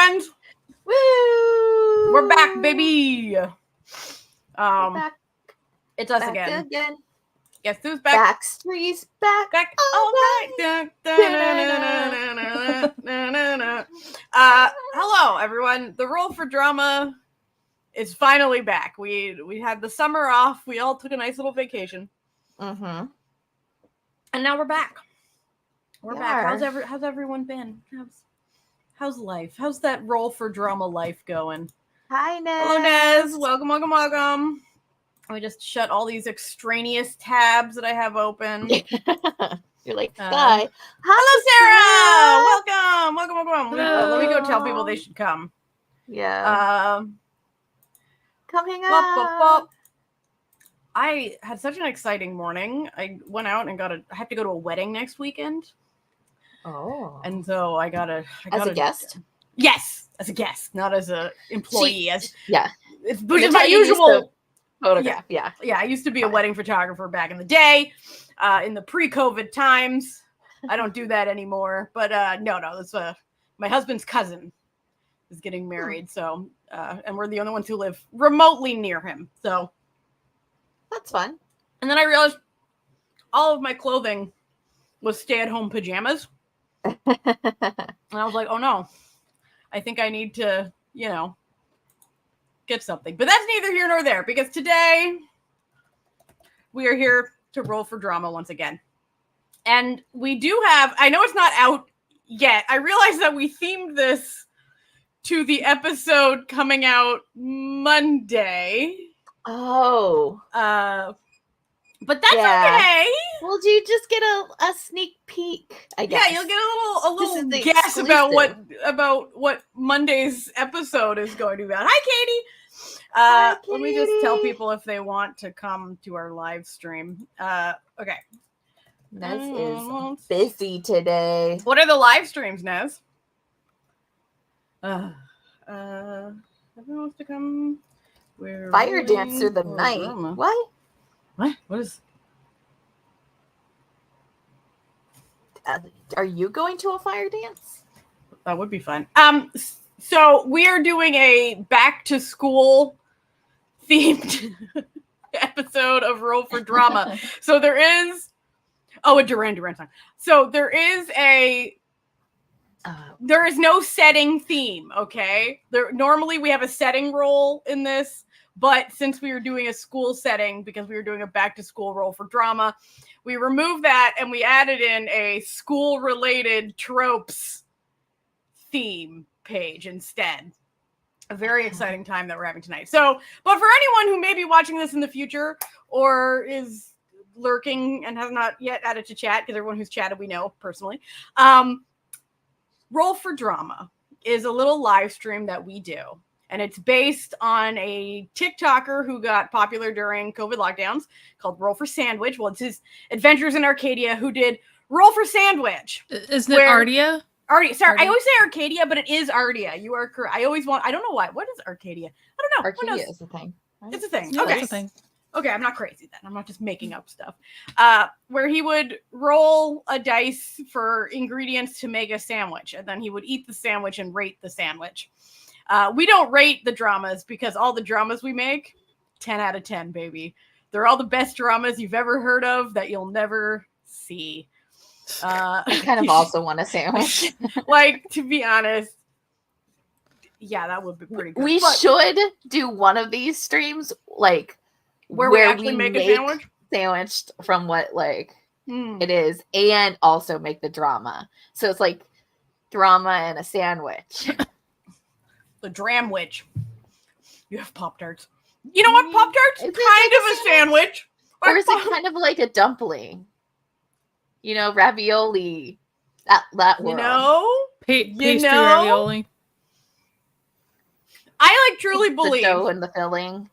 friends. Woo! We're back, baby. We're back. It's us Back again. Guess who's back? Backstreet's back. Back. All All right. Hello, everyone. The Roll for Drama is finally back. We had the summer off. We all took a nice little vacation. Mm-hmm. And now we're back. We're back. are. How's everyone been? How's life? How's that Roll for Drama life going? Hi, Nez. Hello, Nez. Welcome. I just shut all these extraneous tabs that I have open. You're like, Sky. Hello, Sarah. Welcome. Hello. Let me go tell people they should come. Yeah. Come hang Bop. out. I had such an exciting morning. I went out and I have to go to a wedding next weekend. Oh. And so I gotta As a guest? Yes, as a guest, not as an employee. Which is That's my how you used usual to photograph. Yeah. Yeah, I used to be a wedding photographer back in the day, in the pre-COVID times. I don't do that anymore. But no, that's my husband's cousin is getting married. So, and we're the only ones who live remotely near him. So That's fun. And then I realized all of my clothing was stay-at-home pajamas. And I was like, oh no, I think I need to, get something. But that's neither here nor there, because today we are here to roll for drama once again. And we do have, I know it's not out yet. I realize that we themed this to the episode coming out Monday. Oh. But that's okay. Well, do you just get a sneak peek? I guess. Yeah, you'll get a little guess exclusive. about what Monday's episode is going to be about. Hi, Katie. Hi, Katie. Let me just tell people if they want to come to our live stream. Okay. Nez is busy today. What are the live streams, Nez? Everyone wants to come. We're Fire Dancer the night. Drama. What? What is? Are you going to a fire dance? That would be fun. So we are doing a back to school themed episode of Roll for Drama. So there is a Duran song. So there is no setting theme, okay? Normally we have a setting roll in this, but since we were doing a school setting, because we were doing a back to school Roll for Drama, we removed that and we added in a school related tropes theme page instead. A very exciting time that we're having tonight. So, but for anyone who may be watching this in the future or is lurking and has not yet added to chat, because everyone who's chatted we know personally, Roll for Drama is a little live stream that we do. And it's based on a TikToker who got popular during COVID lockdowns called Roll for Sandwich. Well, it's his Adventures in Arcadia who did Roll for Sandwich. Isn't it Ardia? Sorry, Ardia? I always say Arcadia, but it is Ardia. You are correct. I don't know why. What is Arcadia? I don't know. Arcadia is a thing. Right? It's a thing. Yeah, Okay. it's a thing. Okay, I'm not crazy then. I'm not just making up stuff. Where he would roll a dice for ingredients to make a sandwich, and then he would eat the sandwich and rate the sandwich. We don't rate the dramas because all the dramas we make, 10 out of 10, baby. They're all the best dramas you've ever heard of that you'll never see. I kind of also want a sandwich. Like, to be honest, yeah, that would be pretty good. We should do one of these streams, like, where we actually make a sandwich from what, like, it is, and also make the drama. So it's like drama and a sandwich. The Dramwich. You have Pop-Tarts. You know what? Pop-Tarts? Kind of a sandwich. Or is it kind of like a dumpling? You know, ravioli. That world. You know? Pastry ravioli. I truly believe the dough and the filling.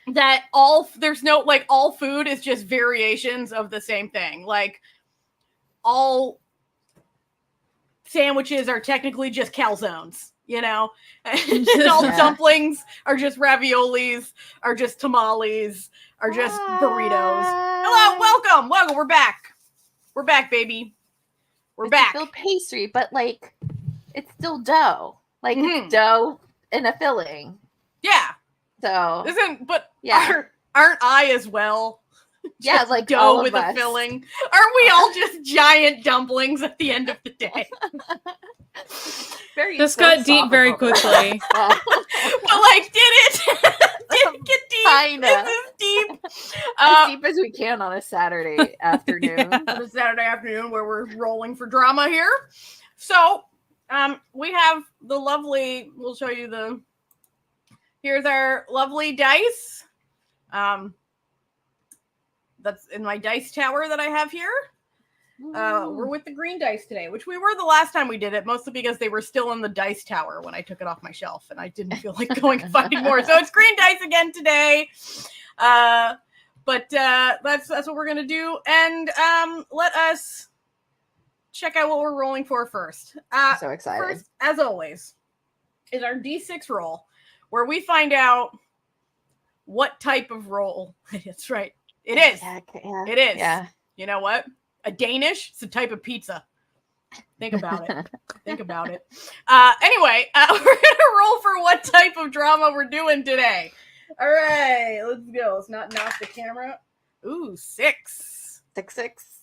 That all food is just variations of the same thing. Like, all sandwiches are technically just calzones, and all dumplings are just raviolis, are just tamales, are just burritos. Hello, welcome. We're back, baby. We're back. It's still pastry, but like, it's still dough. Like it's dough and a filling. Yeah. So aren't I as well? Yeah, like dough all with of a us. filling. Aren't we all just giant dumplings at the end of the day? This got deep very quickly. But like, did it? Did it get deep? Kinda. Is this deep? As deep as we can on a Saturday afternoon. On a Saturday afternoon where we're rolling for drama here. So, we have the lovely. We'll show you the. Here's our lovely dice. That's in my dice tower that I have here. We're with the green dice today, which we were the last time we did it, mostly because they were still in the dice tower when I took it off my shelf, and I didn't feel like going and finding more. So it's green dice again today. But that's what we're gonna do, and let us check out what we're rolling for first. So excited! First, as always, is our D6 roll, where we find out what type of roll. That's right. It is. Yeah. It is. Yeah. You know what? A Danish? It's a type of pizza. Think about it. Think about it. Anyway, we're going to roll for what type of drama we're doing today. All right, let's go. Let's not knock the camera. Ooh, 6. 6.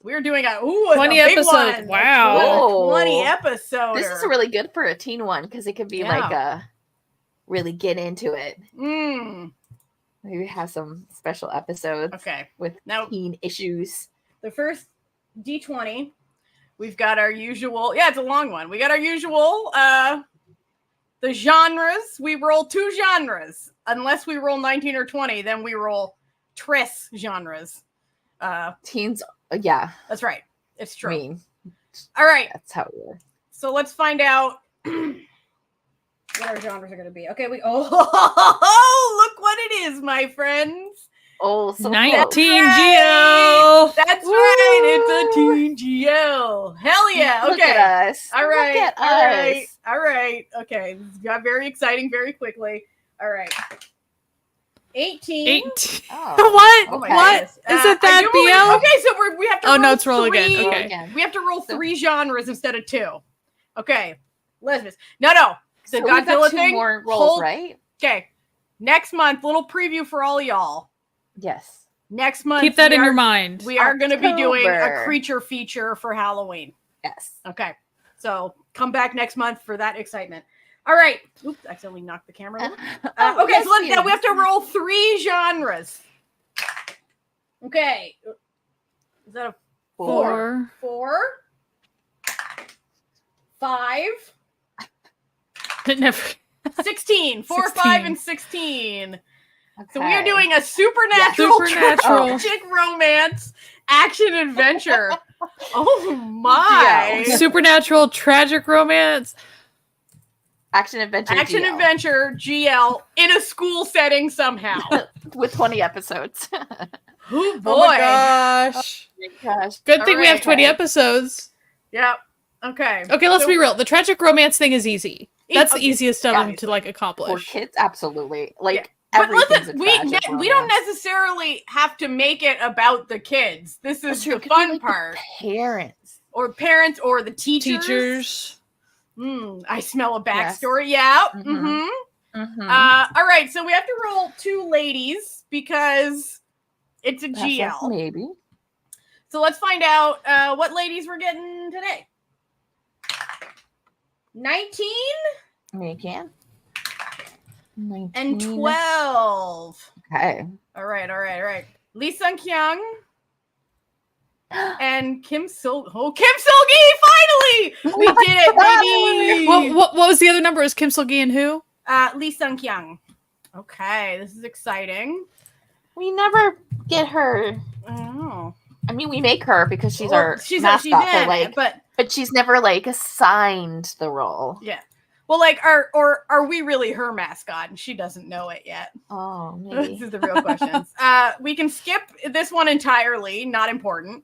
We're doing a 20 episodes. One. Wow. 20 episodes. This is really good for a teen one because it could be like a really get into it. Maybe have some special episodes. Okay. With teen issues. The first D20, we've got our usual. Yeah, it's a long one. We got our usual. The genres. We roll 2 genres. Unless we roll 19 or 20, then we roll tres genres. Teens. Yeah. That's right. It's true. I mean, all right. That's how we are. So let's find out what our genres are going to be. Okay. Look what it is, my friends. Oh, so 19GL. That's right. It's a teen GL. Hell yeah. Okay. Look at us. All right. Look at all us. right. All right. Okay. This got very exciting very quickly. All right. 18. Oh. What? Oh my what? Goodness. Is it that BL? Okay, so we have to. Oh roll no, it's roll 3. again. Okay. We have to roll 3 genres instead of 2. Okay. Lesbians. No. The So Godzilla thing. More rolls, right? Okay. Next month, little preview for all y'all. Yes. Next month. Keep that in your mind. We are going to be doing a October. creature feature for Halloween. Yes. Okay. So come back next month for that excitement. All right. Oops, accidentally knocked the camera over. Okay, so now we have to roll 3 genres. Okay. Is that a 4? 4. 5. It never. 16. 4, 16. 5, and 16. Okay. So we are doing a supernatural tragic romance action adventure. Oh my. Supernatural tragic romance. Action adventure GL in a school setting somehow. With 20 episodes. Oh boy. Oh my gosh. Good thing we have 20 episodes. Yep. Okay. Okay, let's be real. The tragic romance thing is easy. That's the easiest of them obviously. to like accomplish. For kids, absolutely. Like but everything's listen, a we don't necessarily have to make it about the kids. This is the fun part. Parents or the teachers. I smell a backstory. Yes. Yeah. Mm-hmm. All right, so we have to roll 2 ladies because it's a GL. Yes, maybe. So let's find out what ladies we're getting today. 19? We can. 19. And 12. Okay. All right. Lee Sung-kyung and Kim Sil-gi! Finally! We did it, baby! What was the other number? Is Kim Sil-gi and who? Lee Sung-kyung. Okay, this is exciting. We never get her. Oh. I mean, we make her because she's our mascot, but she's never like assigned the role. Yeah. Well, like, are we really her mascot and she doesn't know it yet? Oh, maybe. This is the real questions. We can skip this one entirely. Not important.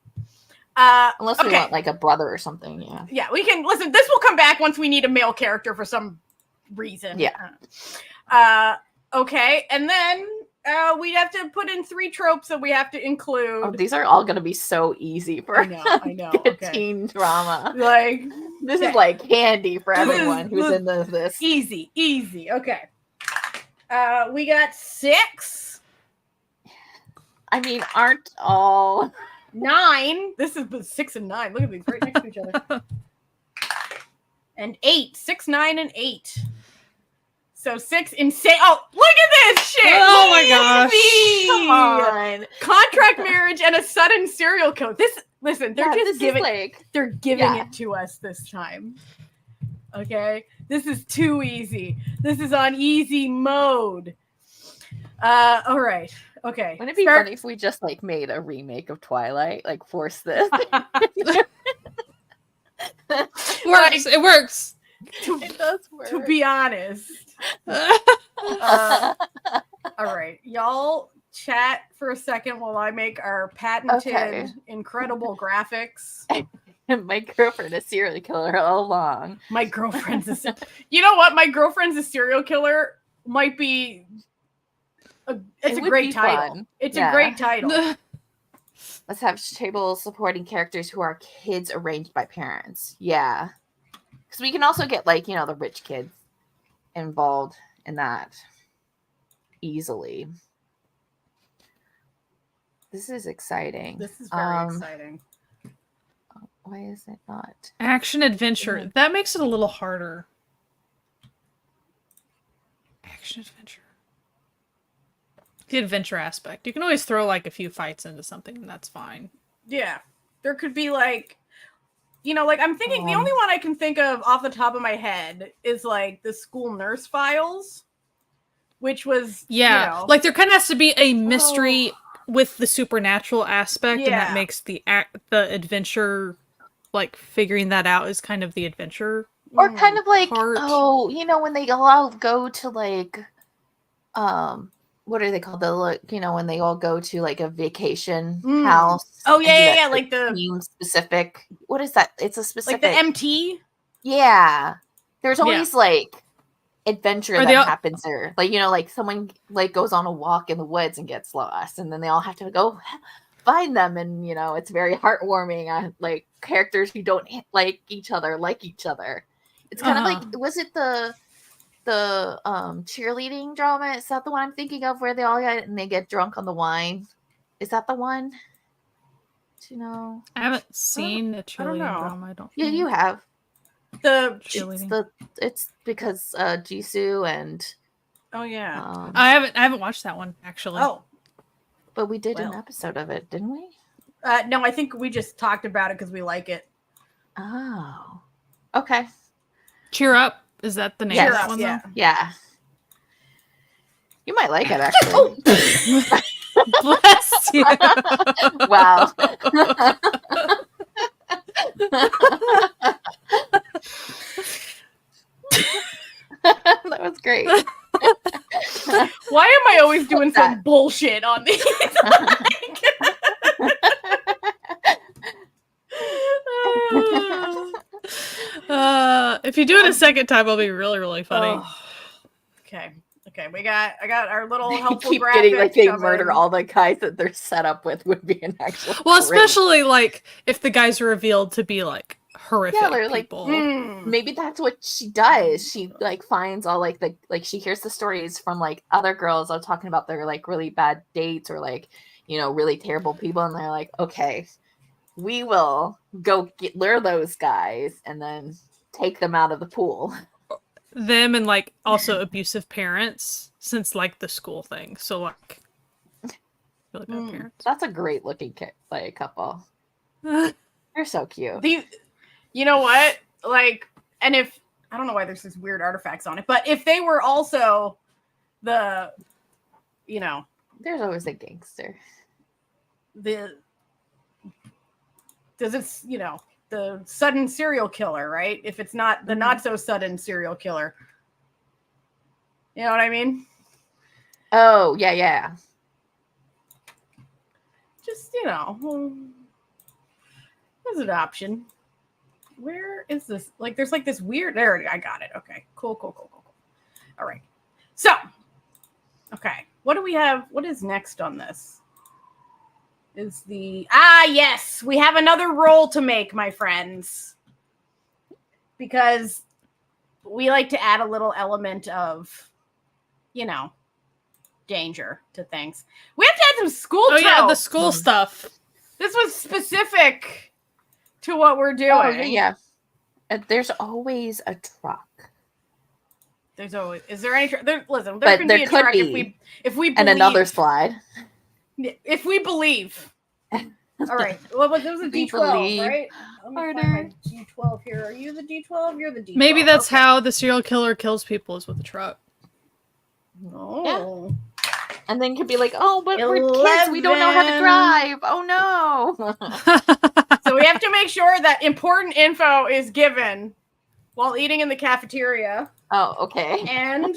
Unless we want like a brother or something. Yeah. Yeah, we can listen. This will come back once we need a male character for some reason. Yeah. Okay, and then We have to put in 3 tropes that we have to include. Oh, these are all going to be so easy for I know. Okay. teen drama. Like this is like candy for everyone who's in this. Easy. Okay. We got 6. I mean, aren't all 9? This is 6 and 9. Look at these right next to each other. And 8. 6, 9, and 8. So 6 insane. Oh, look at this shit! Oh my gosh! Come on. Contract marriage and a sudden serial killer. Listen, they're just giving. They're giving it to us this time. Okay, this is too easy. This is on easy mode. All right. Okay. Wouldn't it be funny if we just like made a remake of Twilight? Like force this. Works. It works. It does work. To be honest. All right, y'all chat for a second while I make our patented incredible graphics. My girlfriend is a serial killer all along. My girlfriend's a you know what? My girlfriend's a serial killer might be it's a great title. Fun. It's a great title. Let's have table supporting characters who are kids arranged by parents. Yeah. Because we can also get like, you know, the rich kids involved in that easily. This is exciting. This is very exciting. Why is it not? Action adventure. That makes it a little harder. Action adventure. The adventure aspect. You can always throw like a few fights into something and that's fine. Yeah. There could be like, you know, like I'm thinking the only one I can think of off the top of my head is like the School Nurse Files, which was, you know, like there kind of has to be a mystery with the supernatural aspect, and that makes the adventure, like figuring that out is kind of the adventure. Or kind of like, part. You know, when they all go to like, what are they called? You know, when they all go to like a vacation house. Oh yeah, like the theme specific. What is that? It's a specific, like the MT. Yeah, there's always like adventure that happens there. Like, you know, like someone like goes on a walk in the woods and gets lost, and then they all have to go find them, and you know, it's very heartwarming. Like characters who don't like each other. It's kind of like, was it the cheerleading drama? Is that the one I'm thinking of where they all get drunk on the wine? Is that the one? Do you know? I haven't seen a cheerleading drama. I don't. Yeah, you have. It's because Jisoo and I haven't watched that one actually. But we did an episode of it, didn't we? No, I think we just talked about it because we like it. Oh, okay. Cheer Up, is that the name of that one? Yeah. You might like it actually. Bless you. Wow. That was great. Why am I always doing some bullshit on these? If you do it a second time, it'll be really, really funny. Okay. I got our little helpful keep getting like they murder all the guys that they're set up with would be an actual. Well, especially like if the guys are revealed to be like horrific they're people. Like, maybe that's what she does. She like finds all like she hears the stories from like other girls all talking about their like really bad dates or like, you know, really terrible people, and they're like, okay, we will go lure those guys and then take them out of the pool. Them and like also abusive parents, since like the school thing. So like really bad parents. That's a great looking like couple. They're so cute. You know what? Like, and if I don't know why there's these weird artifacts on it, but if they were also the, you know, there's always a gangster. Does it's, you know, the sudden serial killer, right? If it's not the not so sudden serial killer. You know what I mean? Oh, yeah. Just, you know, there's an option. Where is this? Like, there's like this weird, there, I got it. Okay, cool. All right. So, okay. What do we have? What is next on this? Is the yes, we have another roll to make, my friends, because we like to add a little element of, danger to things. We have to add some school tropes. Yeah, the school stuff. This was specific to what we're doing. Oh, yeah. There's always a truck. There's always. Is there any truck? Listen, but can there be a could truck be if we believe, and another slide. If we believe. All right. Well, but there was a D12, right? Let me find my D12 here. Are you the D12? You're the D12. Maybe that's how the serial killer kills people, is with a truck. Oh. Yeah. And then could be like, oh, but we're kids. We don't know how to drive. Oh, no. So we have to make sure that important info is given while eating in the cafeteria. Oh, okay. And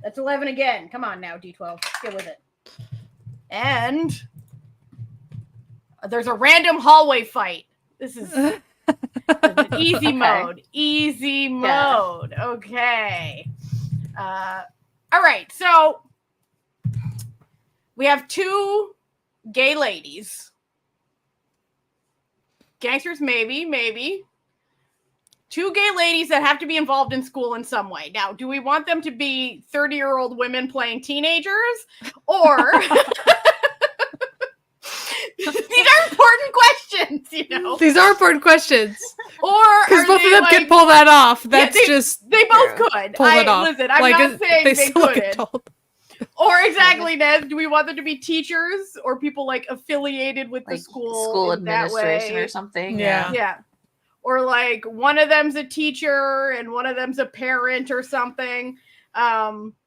that's 11 again. Come on now, D12. Get with it. And there's a random hallway fight. This is easy mode. Easy mode. Okay. All right. So we have 2 gay ladies. Gangsters, maybe. 2 gay ladies that have to be involved in school in some way. Now, do we want them to be 30-year-old women playing teenagers? Or these are important questions, These are important questions. Or because both of them could pull that off. That's they both could pull it off. Listen, I'm not saying they couldn't. Or exactly, Ned. Do we want them to be teachers or people like affiliated with the school administration or something? Yeah. Or like one of them's a teacher and one of them's a parent or something. Principal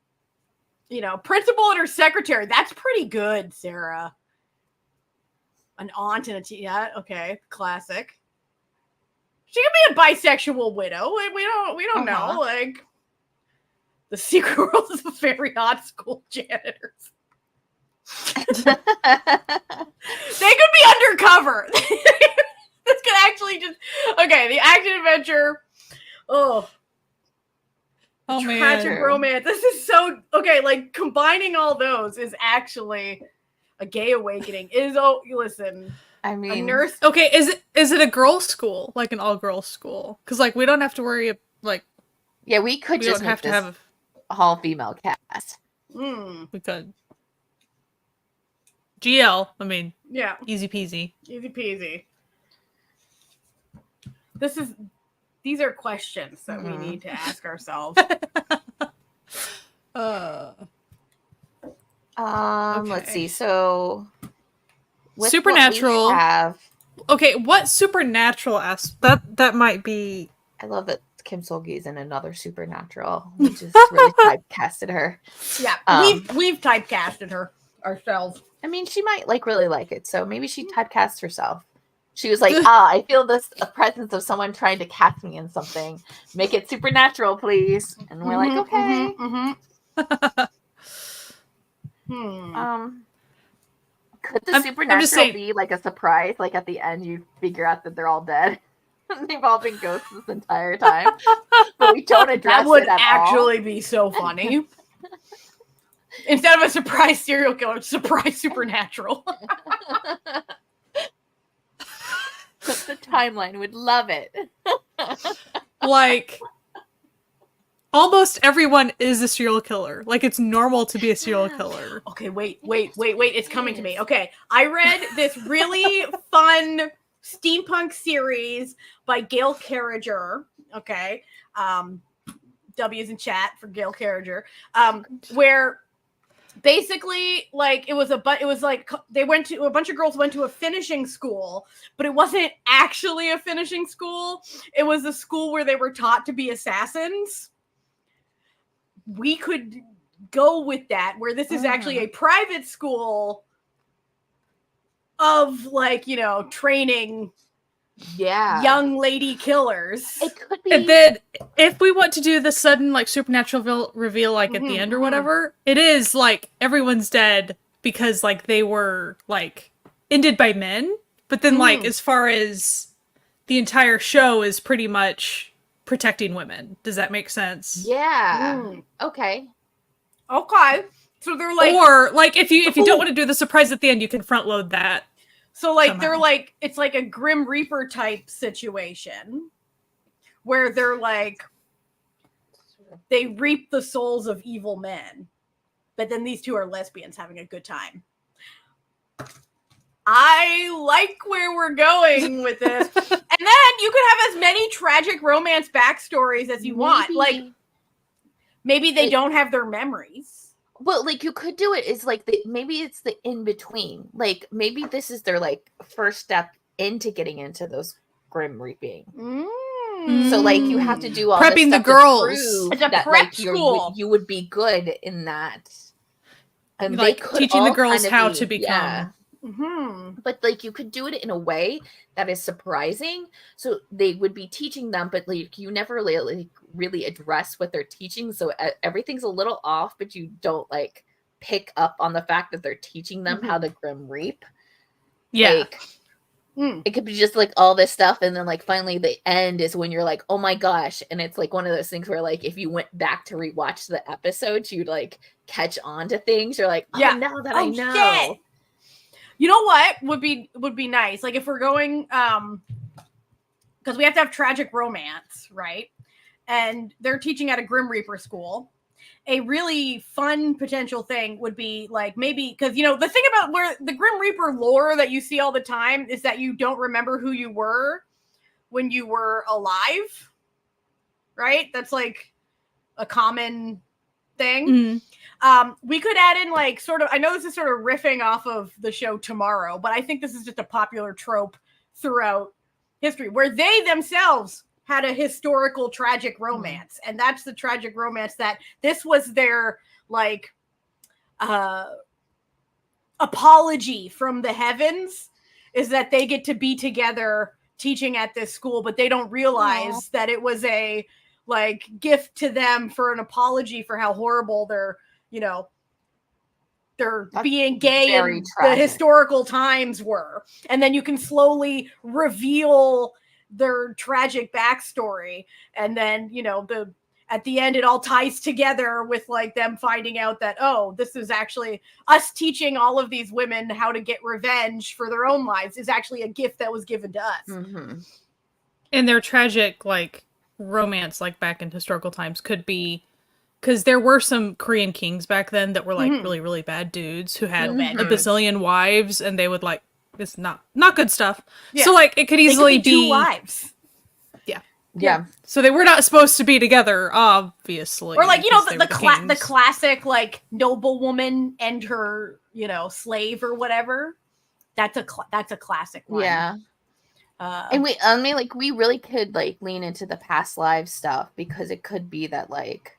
and her secretary. That's pretty good, Sarah. An aunt and okay, classic. She could be a bisexual widow. We don't know. Like, the secret world is a very hot school janitors. They could be undercover. This could actually the action adventure. Tragic romance. This is so like combining all those is actually a gay awakening. Listen. I mean, a nurse. Okay, is it a girls' school, like an all-girls school? Because like we don't have to worry like. Yeah, we could just have to have a all-female cast. We could. GL. I mean. Yeah. Easy peasy. Easy peasy. These are questions that we need to ask ourselves. Let's see. So, supernatural. Okay, what supernatural that might be? I love that Kim Seol-gi's in another supernatural. We just really typecasted her. Yeah, we've typecasted her ourselves. I mean, she might really like it, so maybe she typecast herself. She was like, I feel the presence of someone trying to cast me in something. Make it supernatural, please. And we're like, okay. Could the supernatural be like a surprise? Like at the end, you figure out that they're all dead. They've all been ghosts this entire time. But we don't address it at all. That would actually be so funny. Instead of a surprise serial killer, surprise supernatural. The timeline would love it. Like, almost everyone is a serial killer. Like, it's normal to be a serial killer. Okay, wait. It's coming to me. Okay, I read this really fun steampunk series by Gail Carriger. Okay, W's in chat for Gail Carriger. Where basically, like, a bunch of girls went to a finishing school, but it wasn't actually a finishing school. It was a school where they were taught to be assassins. We could go with that, where this is actually a private school of, like, training young lady killers. It could be. And then if we want to do the sudden, like, supernatural reveal, like, at the end or whatever, it is, like, everyone's dead because, like, they were, like, ended by men. But then, like, as far as the entire show is pretty much protecting women. Does that make sense? Yeah. Okay. So they're like, or like if you don't want to do the surprise at the end, you can front load that. So like somehow. they're like, it's like a Grim Reaper type situation where they're like, they reap the souls of evil men, but then these two are lesbians having a good time. I like where we're going with this. And then you could have as many tragic romance backstories as you want. Like, maybe they don't have their memories. Well, like, you could do it is like, maybe it's the in-between. Like, maybe this is their, like, first step into getting into those grim reaping. So, like, you have to do all prepping this the girls. it's a prep school. You would be good in that. And like, they could teaching the girls kind of how to become. Yeah. But like, you could do it in a way that is surprising. So they would be teaching them, but like, you never really address what they're teaching. So everything's a little off, but you don't like pick up on the fact that they're teaching them how to grim reap. Yeah. Like, it could be just like all this stuff, and then like finally the end is when you're like, oh my gosh. And it's like one of those things where like if you went back to rewatch the episodes, you'd like catch on to things. You're like, now that I know. Shit. You know what would be nice? Like if we're going because we have to have tragic romance, right? And they're teaching at a Grim Reaper school. A really fun potential thing would be like maybe because, you know, the thing about where the Grim Reaper lore that you see all the time is that you don't remember who you were when you were alive, right? That's like a common thing. We could add in like sort of, I know this is sort of riffing off of the show Tomorrow, but I think this is just a popular trope throughout history where they themselves had a historical tragic romance. And that's the tragic romance that this was their like apology from the heavens, is that they get to be together teaching at this school, but they don't realize that it was a like gift to them for an apology for how horrible they're, you know, they're being gay in the historical times were. And then you can slowly reveal their tragic backstory. And then, you know, at the end, it all ties together with like them finding out that, oh, this is actually us teaching all of these women how to get revenge for their own lives is actually a gift that was given to us. And their tragic, like, romance, like back in historical times, could be because there were some Korean kings back then that were like really, really bad dudes who had a bazillion wives, and they would like, it's not good stuff. Yeah. So like it could easily be 2 wives. Yeah. So they were not supposed to be together, obviously. Or like, you know, the classic like noblewoman and her, you know, slave or whatever. That's a classic one. Yeah. And we really could like lean into the past lives stuff, because it could be that like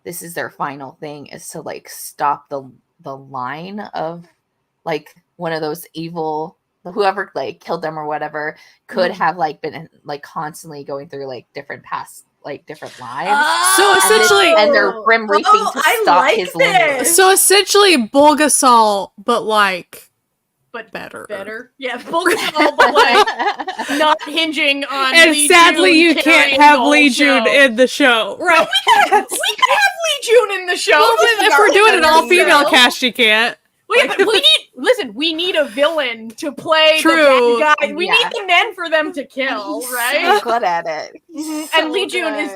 this is their final thing, is to like stop the line of like one of those evil, whoever like killed them or whatever could have like been like constantly going through like different past, like different lives. So essentially, and they're grim reaping to stop his lineage. So essentially Bulgasol, but like better. Yeah, Bulgasol, but like not hinging on and Lee sadly June you can't have Lee June in the show. Right. We could have Lee June in the show. Well, if we're doing an all-female cast, you can't. We need a villain to play the bad guy. We need the men for them to kill, right? So good at it. And Lee June is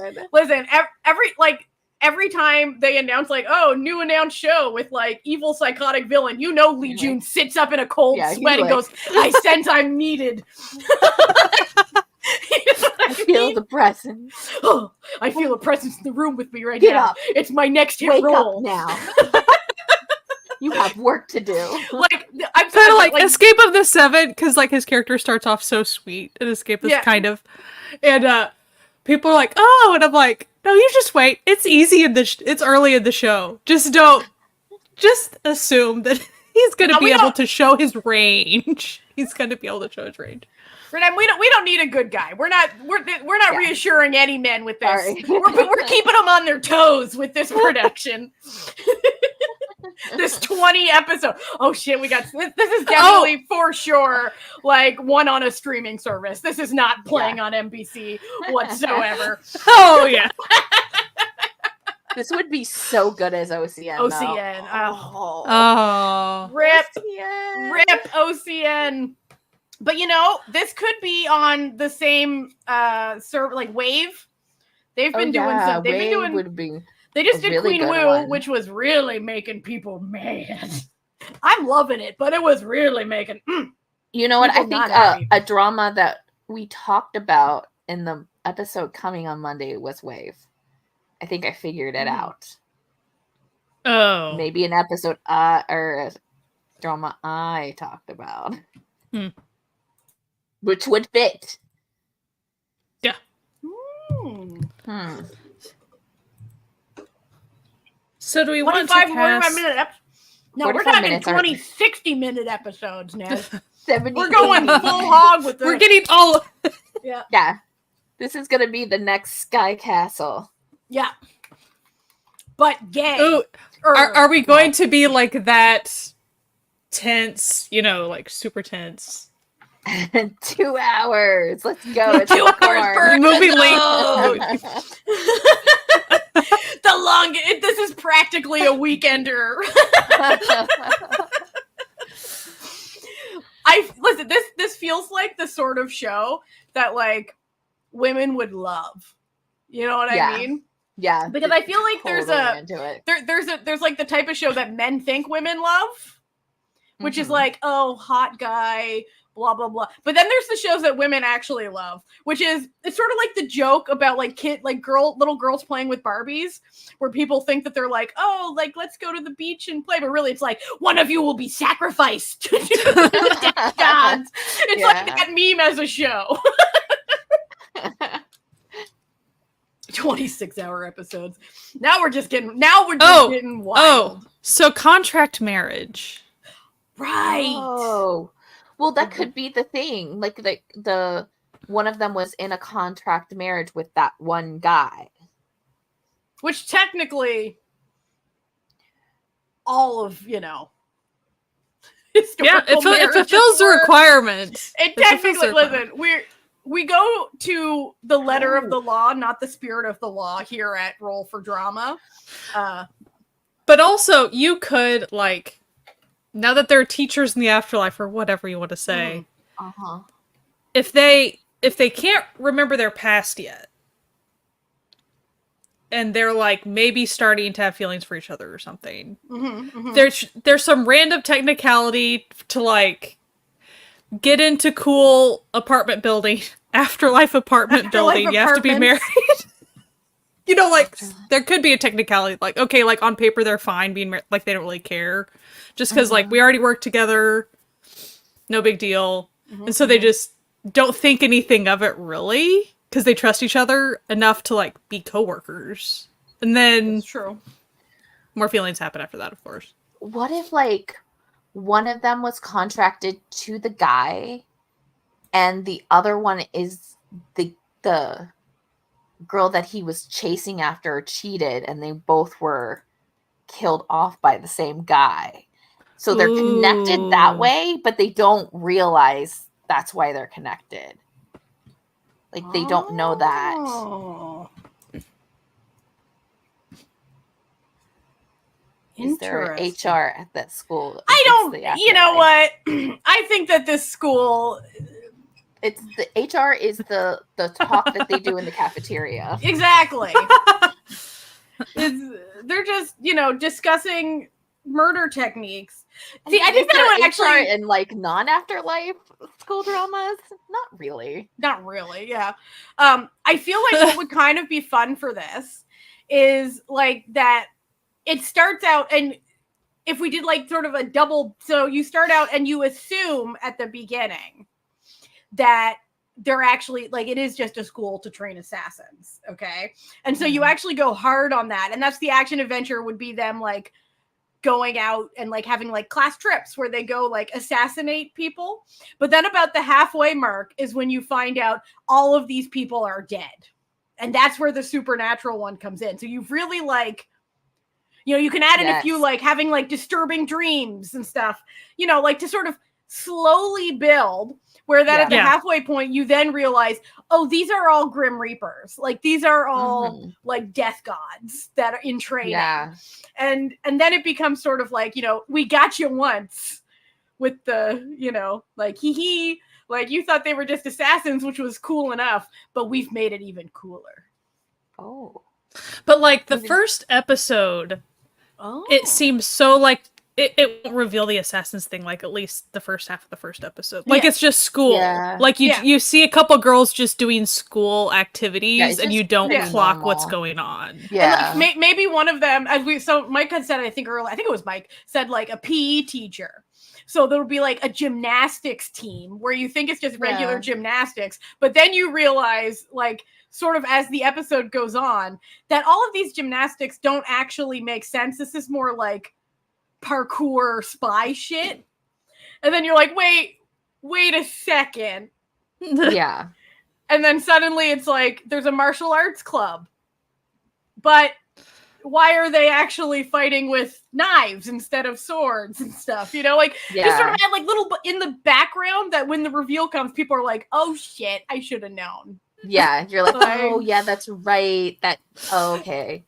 every time they announce like, oh, new announced show with like evil psychotic villain, you know Lee June sits up in a cold sweat and goes, I sense I'm needed. I feel the presence. Oh, I feel a presence in the room with me right Get now. Up. It's my next hit Wake role. Up now. You have work to do. Like, I'm kind of like Escape of the Seven, because like his character starts off so sweet and Escape is kind of, and people are like, oh, and I'm like, no, you just wait. It's easy it's early in the show. Just assume that he's going to be able to show his range. He's going to be able to show his range. Renee, we don't need a good guy. We're not reassuring any men with this. We're keeping them on their toes with this production. This 20 episode. Oh shit, this is definitely for sure like one on a streaming service. This is not playing on NBC whatsoever. Oh yeah. This would be so good as OCN. OCN. Oh. Rip. OCN. Rip OCN. But this could be on the same server, like Wave. They've been doing some. They've been doing. Would be they just did really Queen Wu, one. which was really making people mad. I'm loving it, but it was really making. You know what? I think a drama that we talked about in the episode coming on Monday was Wave. I think I figured it out. Oh. Maybe an episode or a drama I talked about. Which would fit. Yeah. So do we want to cast... 45-minute episodes? No, we're talking 20, 60-minute episodes now. We're going full hog with this. We're getting all... Yeah. This is going to be the next Sky Castle. Yeah. But gay. Ooh, are we going to be like that tense, like super tense? 2 hours. Let's go. 2 hours per movie length. The longest. This is practically a weekender. Listen. This feels like the sort of show that like women would love. You know what I mean? Yeah. Because I feel like totally there's like the type of show that men think women love, which is like, oh, hot guy, blah blah blah. But then there's the shows that women actually love, which is it's sort of like the joke about like little girls playing with Barbies, where people think that they're like, oh, like let's go to the beach and play, but really it's like one of you will be sacrificed to the gods. It's like that meme as a show. 26-hour episodes. Now we're just getting getting wild. Oh, so contract marriage. Right. Oh. Well, that could be the thing. Like the one of them was in a contract marriage with that one guy. Which technically all of, it fulfills the requirements. It technically, listen, we go to the letter of the law, not the spirit of the law here at Roll for Drama. But also, you could, like, now that there are teachers in the afterlife, or whatever you want to say, if they can't remember their past yet, and they're, like, maybe starting to have feelings for each other or something, there's some random technicality to, like, get into cool apartment building, afterlife apartment building, you have to be married. Like, there could be a technicality, like, okay, like, on paper they're fine being married, like, they don't really care. Just because, like, we already work together, no big deal. And so they just don't think anything of it, really, because they trust each other enough to, like, be coworkers. And then... That's true. More feelings happen after that, of course. What if, like, one of them was contracted to the guy, and the other one is the girl that he was chasing after cheated, and they both were killed off by the same guy. So they're connected that way, but they don't realize that's why they're connected. Like, they don't know that. Is there HR at that school? I don't, you know what? I think that this school... It's the HR is the talk that they do in the cafeteria. Exactly. They're just, discussing murder techniques. See, I think that would actually in like non-afterlife school dramas. Not really, yeah. I feel like what would kind of be fun for this is like that it starts out, and if we did like sort of a double, so you start out and you assume at the beginning that they're actually, like, it is just a school to train assassins, okay? And so you actually go hard on that, and that's the action adventure would be them, like, going out and, like, having, like, class trips where they go, like, assassinate people. But then about the halfway mark is when you find out all of these people are dead. And that's where the supernatural one comes in. So you've really, like, you can add in a few, like, having, like, disturbing dreams and stuff, like, to sort of slowly build, where then at the halfway point, you then realize, oh, these are all Grim Reapers. Like, these are all, like, death gods that are in training. Yeah. And then it becomes sort of like, you know, we got you once with the, you know, like, hee, like, you thought they were just assassins, which was cool enough, but we've made it even cooler. Oh. But, like, the first episode, it seems so, like, it won't reveal the assassins thing, like, at least the first half of the first episode. Like, it's just school. Yeah. Like, you see a couple girls just doing school activities, and you don't clock normal. What's going on. Yeah. And, like, maybe one of them, so Mike had said, I think it was Mike, said, like, a PE teacher. So there'll be, like, a gymnastics team where you think it's just regular gymnastics, but then you realize, like, sort of as the episode goes on, that all of these gymnastics don't actually make sense. This is more like parkour spy shit. And then you're like, wait a second. Yeah. And then suddenly it's like, there's a martial arts club. But why are they actually fighting with knives instead of swords and stuff? You know, like, just sort of had like little in the background that when the reveal comes, people are like, oh shit, I should have known. Yeah, you're like, oh yeah, that's right. Okay.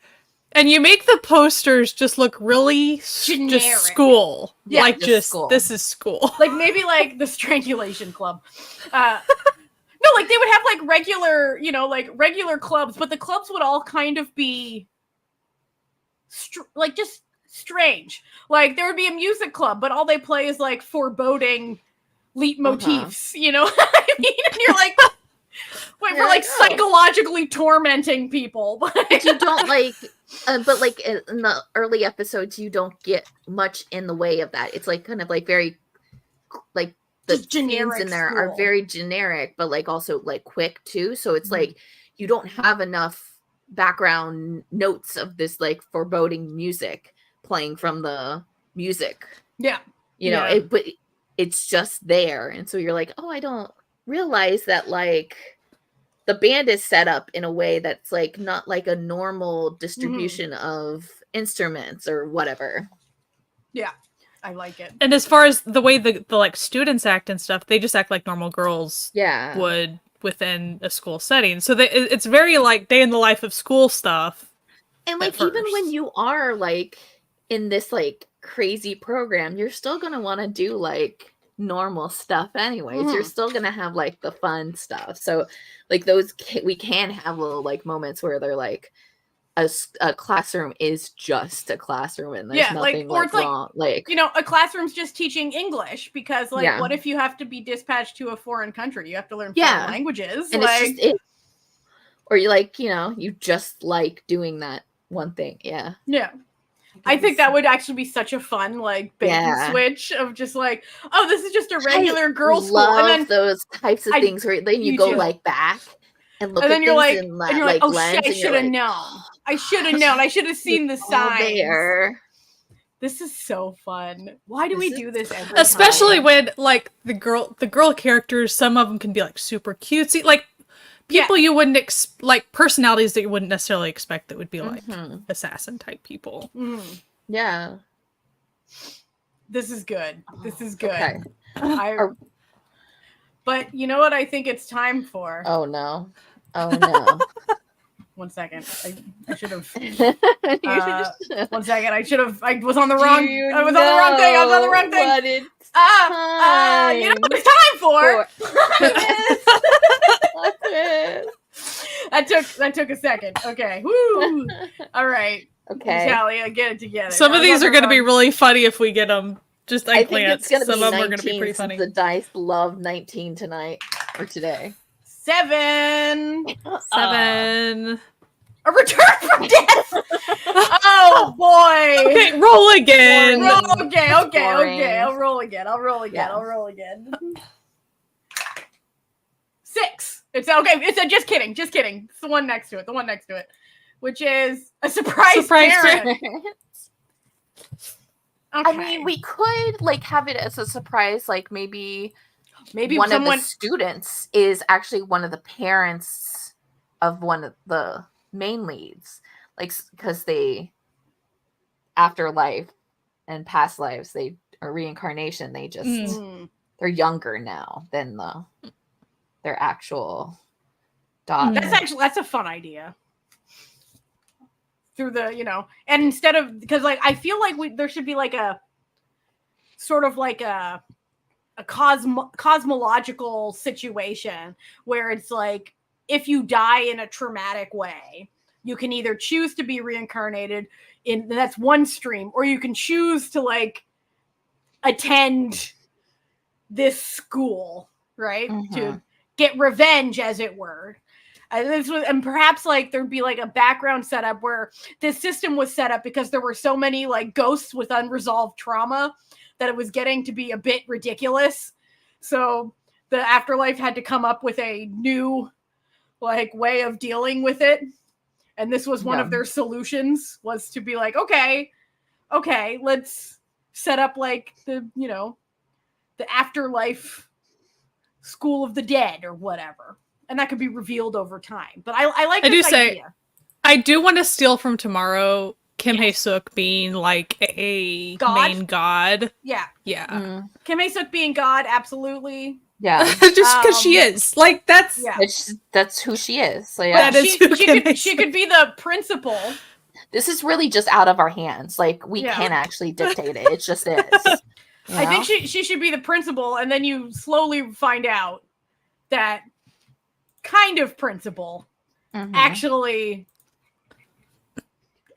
And you make the posters just look really generic. Just school. Yeah, like just school. This is school. Like maybe like the Strangulation Club. No, like they would have like regular, you know, like regular clubs, but the clubs would all kind of be like just strange. Like there would be a music club, but all they play is like foreboding leitmotifs, you know what I mean? And you're like, wait, we're like psychologically tormenting people. But you don't like, but like in the early episodes, you don't get much in the way of that. It's like kind of like very, like the scenes in there are very generic, but like also like quick too. So it's like you don't have enough background notes of this like foreboding music playing from the music. Yeah. You know, but it's just there. And so you're like, oh, I don't realize that like the band is set up in a way that's like not like a normal distribution of instruments or whatever. Yeah, I like it. And as far as the way the like students act and stuff, they just act like normal girls would within a school setting. So it's very like day in the life of school stuff. And like even when you are like in this like crazy program, you're still gonna want to do like normal stuff anyways. You're still gonna have like the fun stuff. So like those we can have little like moments where they're like a classroom is just a classroom and there's nothing like wrong. Like, you know, a classroom's just teaching English because like what if you have to be dispatched to a foreign country? You have to learn foreign languages. And like, it's just or you like, you know, you just like doing that one thing. Yeah. I think that would actually be such a fun like bait and switch of just like, oh, this is just a regular girls' school. And then those types of things where then you go like back and look and then at you're like, in that, and you're like, oh lens, shit, I should have known. I should have known. I should have seen the signs. There. This is so fun. Why do we do this every Especially time? when like the girl characters, some of them can be like super cutesy, like people you wouldn't like personalities that you wouldn't necessarily expect that would be like assassin type people. Yeah. This is good. This is good. Okay. But you know what I think it's time for? Oh no. Oh no. 1 second. I should have. 1 second. I was on the wrong. I was on the wrong thing. I was on the wrong thing. What it's you know what it's time for? That took a second. Okay. Woo. All right. Okay. Sally, get it together. Some of these are going to be really funny if we get them. Just I glance. Think it's some of them 19, are going to be pretty funny. The dice love 19 tonight or today. 7. A return from death. Oh boy. Okay, roll again. Okay. I'll roll again. 6. It's okay. It's just kidding. It's the one next to it. Which is a surprise parent. Okay. I mean, we could like have it as a surprise, like maybe one of the students is actually one of the parents of one of the main leads, like because they afterlife and past lives, they or reincarnation, they just they're younger now than their actual daughter. That's a fun idea. Through the, and instead of, because like I feel like there should be like a sort of like a cosmological situation where it's like, if you die in a traumatic way, you can either choose to be reincarnated that's one stream, or you can choose to like attend this school, right? Mm-hmm. To get revenge, as it were. And perhaps like there'd be like a background setup where this system was set up because there were so many like ghosts with unresolved trauma that it was getting to be a bit ridiculous. So the afterlife had to come up with a new like way of dealing with it. And this was one of their solutions, was to be like, okay, let's set up like the afterlife school of the dead or whatever. And that could be revealed over time. But I like this idea. I do want to steal from Tomorrow Kim Hae-suk being like a main god. Yeah. Yeah. Mm. Kim Hae-suk being god, absolutely. Yeah. Just because she is. Like, that's who she is. So yeah. That is she could be the principal. This is really just out of our hands. Like, we can't actually dictate it. It just is. You know? I think she should be the principal, and then you slowly find out that kind of principal actually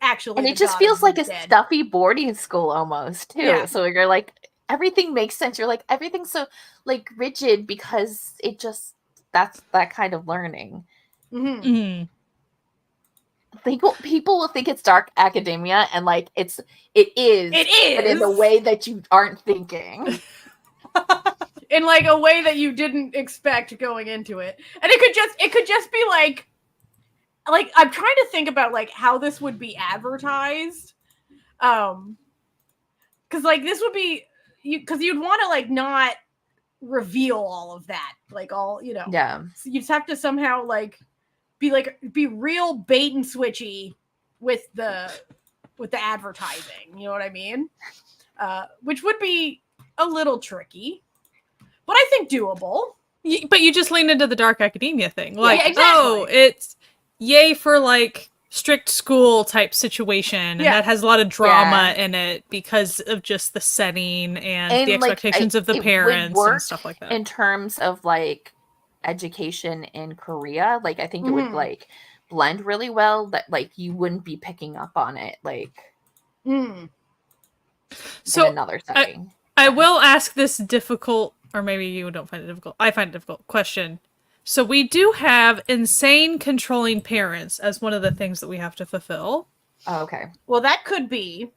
and it just feels like a stuffy boarding school almost too. So you're like, everything makes sense. You're like, everything's so like rigid because it just, that's that kind of learning. People will think it's dark academia, and like it is but in the way that you aren't thinking. In like a way that you didn't expect going into it. And it could just be like I'm trying to think about like how this would be advertised. Cause like this would be because you'd want to like not reveal all of that. Like all, Yeah. So you just have to somehow like be real bait and switchy with the advertising. You know what I mean? Which would be a little tricky. But I think doable. But you just lean into the dark academia thing. Like, exactly. It's yay for like strict school type situation. And that has a lot of drama in it because of just the setting and the expectations of the parents and stuff like that. In terms of like education in Korea, like I think it would like blend really well, that like you wouldn't be picking up on it like in another setting. I will ask this difficult, or maybe you don't find it difficult. I find it difficult question. So we do have insane controlling parents as one of the things that we have to fulfill. Oh, okay. Well, that could be.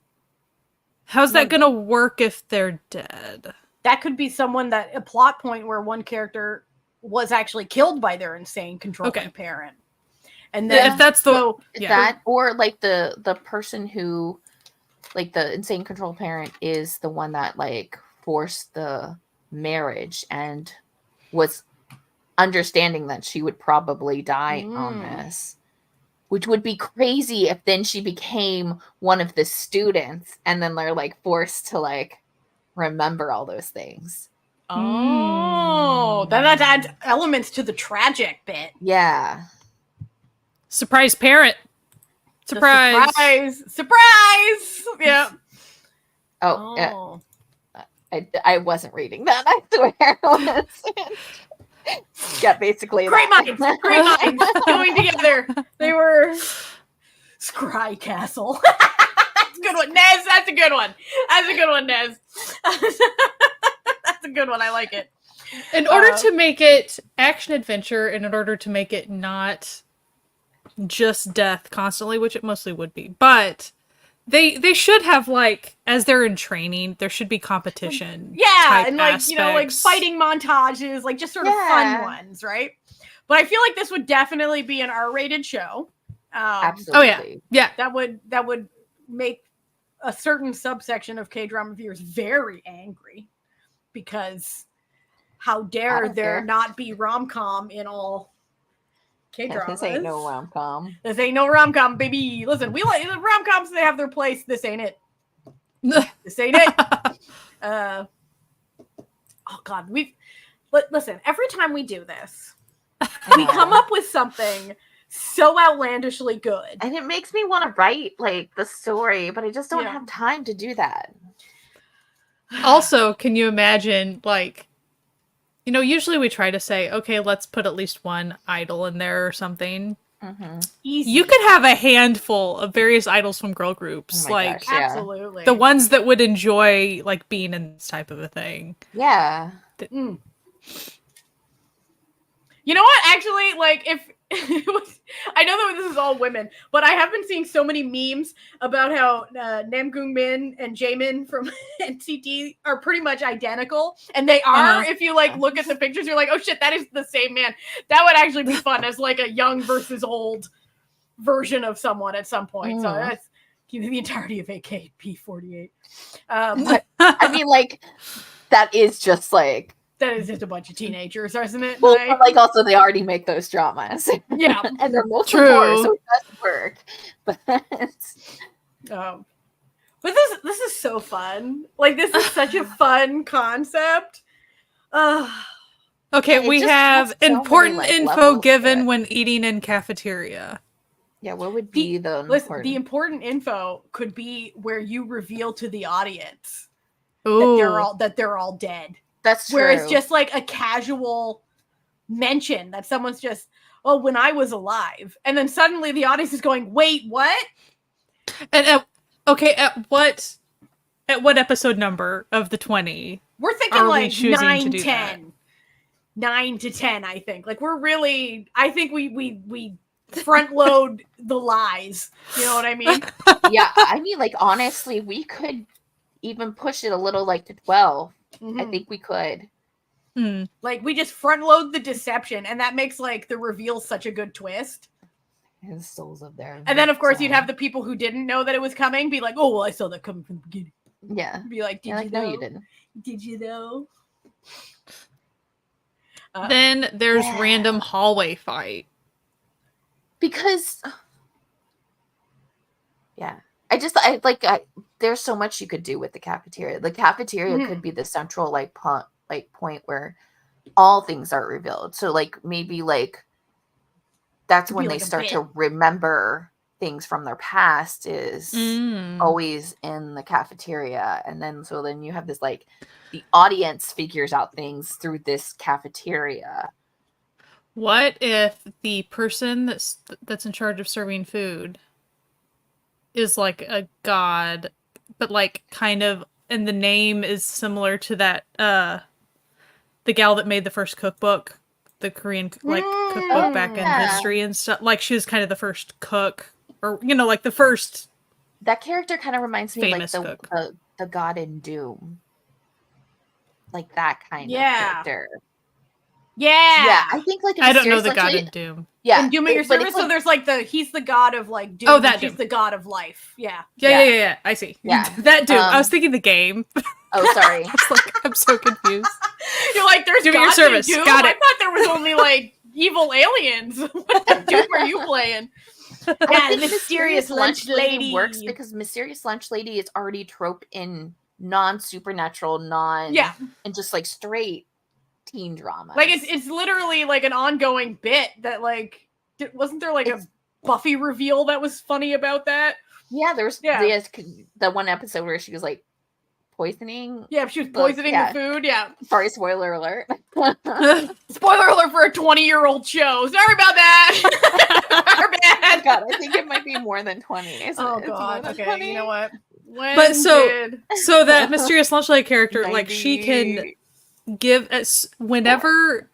How's that going to work if they're dead? That could be a plot point where one character was actually killed by their insane controlling parent. And then if that's that, or like the person who, like the insane control parent is the one that like forced the marriage and was understanding that she would probably die on this, which would be crazy if then she became one of the students and then they're like forced to like remember all those things. Then that adds elements to the tragic bit. Yeah. Surprise parent. Surprise. Yeah. I wasn't reading that, I swear. Yeah, basically. Great minds going together. They were Scry Castle. That's a good one. Nez, that's a good one. Nez. That's a good one. I like it. In order to make it action adventure, and in order to make it not just death constantly, which it mostly would be, but they should have, like, as they're in training, there should be competition. Yeah, and like aspects. like fighting montages, like just sort of fun ones, right? But I feel like this would definitely be an R-rated show. Absolutely. Oh yeah. That would make a certain subsection of K-drama viewers very angry, because how dare there not be rom-com in all K-dramas? This ain't no rom-com. This ain't no rom-com, baby. Listen, we like the rom-coms. They have their place. This ain't it. This ain't it. oh god, listen, every time we do this, we come up with something so outlandishly good. And it makes me want to write like the story, but I just don't have time to do that. Also, can you imagine, like, you know, usually we try to say, okay, let's put at least one idol in there or something. Mm-hmm. Easy. You could have a handful of various idols from girl groups, Oh like gosh, yeah. Absolutely the ones that would enjoy like being in this type of a thing. Yeah. You know what? Actually, like, if it was, I know that this is all women, but I have been seeing so many memes about how Namgoong Min and Jaemin from NCT are pretty much identical, and they are. If you like look at the pictures, you're like, oh shit, that is the same man. That would actually be fun as like a young versus old version of someone at some point. So that's the entirety of AKB48. I mean, like, that is just like. That is just a bunch of teenagers, isn't it? Well, like also they already make those dramas. Yeah. And they're mostly poor, so it does work. But this is so fun. Like, this is such a fun concept. Okay, we have so important many, like, info given when eating in cafeteria. Yeah, what would be the important? The important info could be where you reveal to the audience that they're all dead. That's true. Where it's just like a casual mention that someone's just, oh, when I was alive. And then suddenly the audience is going, wait, what? And at what episode number of the 20? We're thinking like 9, 10. 9 to 10, I think. Like, we're really, I think we front load the lies. You know what I mean? Yeah, I mean, like, honestly, we could even push it a little, like, to 12. Mm-hmm. I think we could. Like, we just front load the deception, and that makes like the reveal such a good twist. And the souls of there. And then of course you'd have the people who didn't know that it was coming be like, oh well, I saw that coming from the beginning. Yeah. Be like, did you know? No, you didn't. Did you know? Then there's random hallway fight. Because there's so much you could do with the cafeteria. The cafeteria could be the central point where all things are revealed. So like maybe like that's when they start to remember things from their past is always in the cafeteria. And then you have this like the audience figures out things through this cafeteria. What if the person that's in charge of serving food is like a god, but like kind of, and the name is similar to that the gal that made the first cookbook, the Korean cookbook back in history and stuff. Like she was kind of the first cook, or like the first. That character kind of reminds me like the god in Doom, like that kind of character. Yeah, I think like I don't know the god in Doom. Yeah, in Doom at Your Service. So there's like he's the god of like Doom. Oh, that he's the god of life. Yeah. I see. Yeah, that Doom. I was thinking the game. Oh, sorry. I'm so confused. You're like, there's Doom at Your Service. Doom? Got it. I thought there was only like evil aliens. What Doom are you playing? Yeah, the mysterious lunch lady works because mysterious lunch lady is already trope in non-supernatural, and just like straight teen drama. Like it's literally like an ongoing bit that like wasn't there like a Buffy reveal that was funny about that? Yeah, there's the one episode where she was like poisoning. Yeah, she was poisoning the food. Yeah. Sorry, spoiler alert. Spoiler alert for a 20-year-old show. Sorry about that. Our bad. God, I think it might be more than 20. Oh God. Okay, 20? You know what? So that mysterious lunch lady character, 90. Like she can give us whenever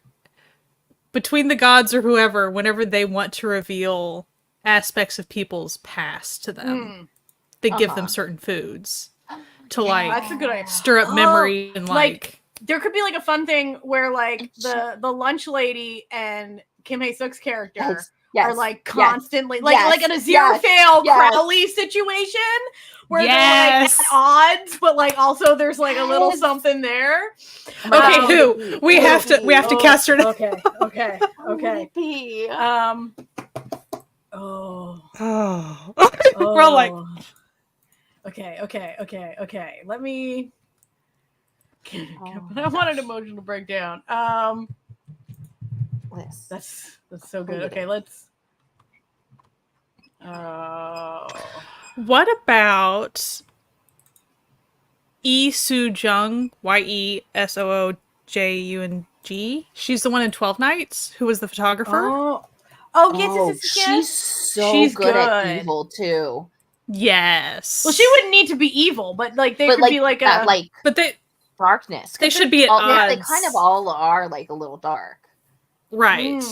between the gods or whoever, whenever they want to reveal aspects of people's past to them, they give them certain foods to like that's a good idea. Stir up memory and like there could be like a fun thing where like the lunch lady and Kim Hae-suk's character are like constantly like in a Aziraphale Crowley situation where they're like at odds, but like also there's like a little something there. Okay, we have to cast her. Okay. We're all like, okay. Let me. I want an emotional breakdown. That's so good. Okay, let's. What about Yi Soo-jung? Yesoojung? She's the one in 12 Nights who was the photographer. Yes. She's she's good at evil too. Yes. Well, she wouldn't need to be evil, but like they could be like a but they darkness. They should be at odds. They kind of all are like a little dark. Right.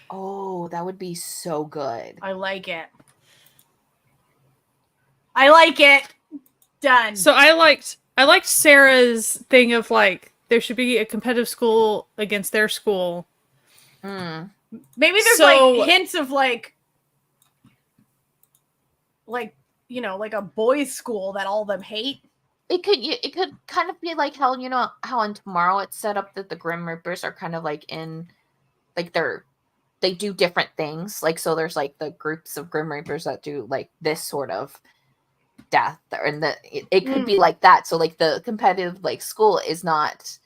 Oh, that would be so good. I like it. Done. So I liked Sarah's thing of like there should be a competitive school against their school. Maybe there's like hints of like you know, like a boys' school that all of them hate. It could kind of be like how, you know, how in Tomorrow it's set up that the Grim Reapers are kind of like in like they do different things. Like, so there's like the groups of Grim Reapers that do like this sort of death, and it could be like that. So like the competitive like school is not,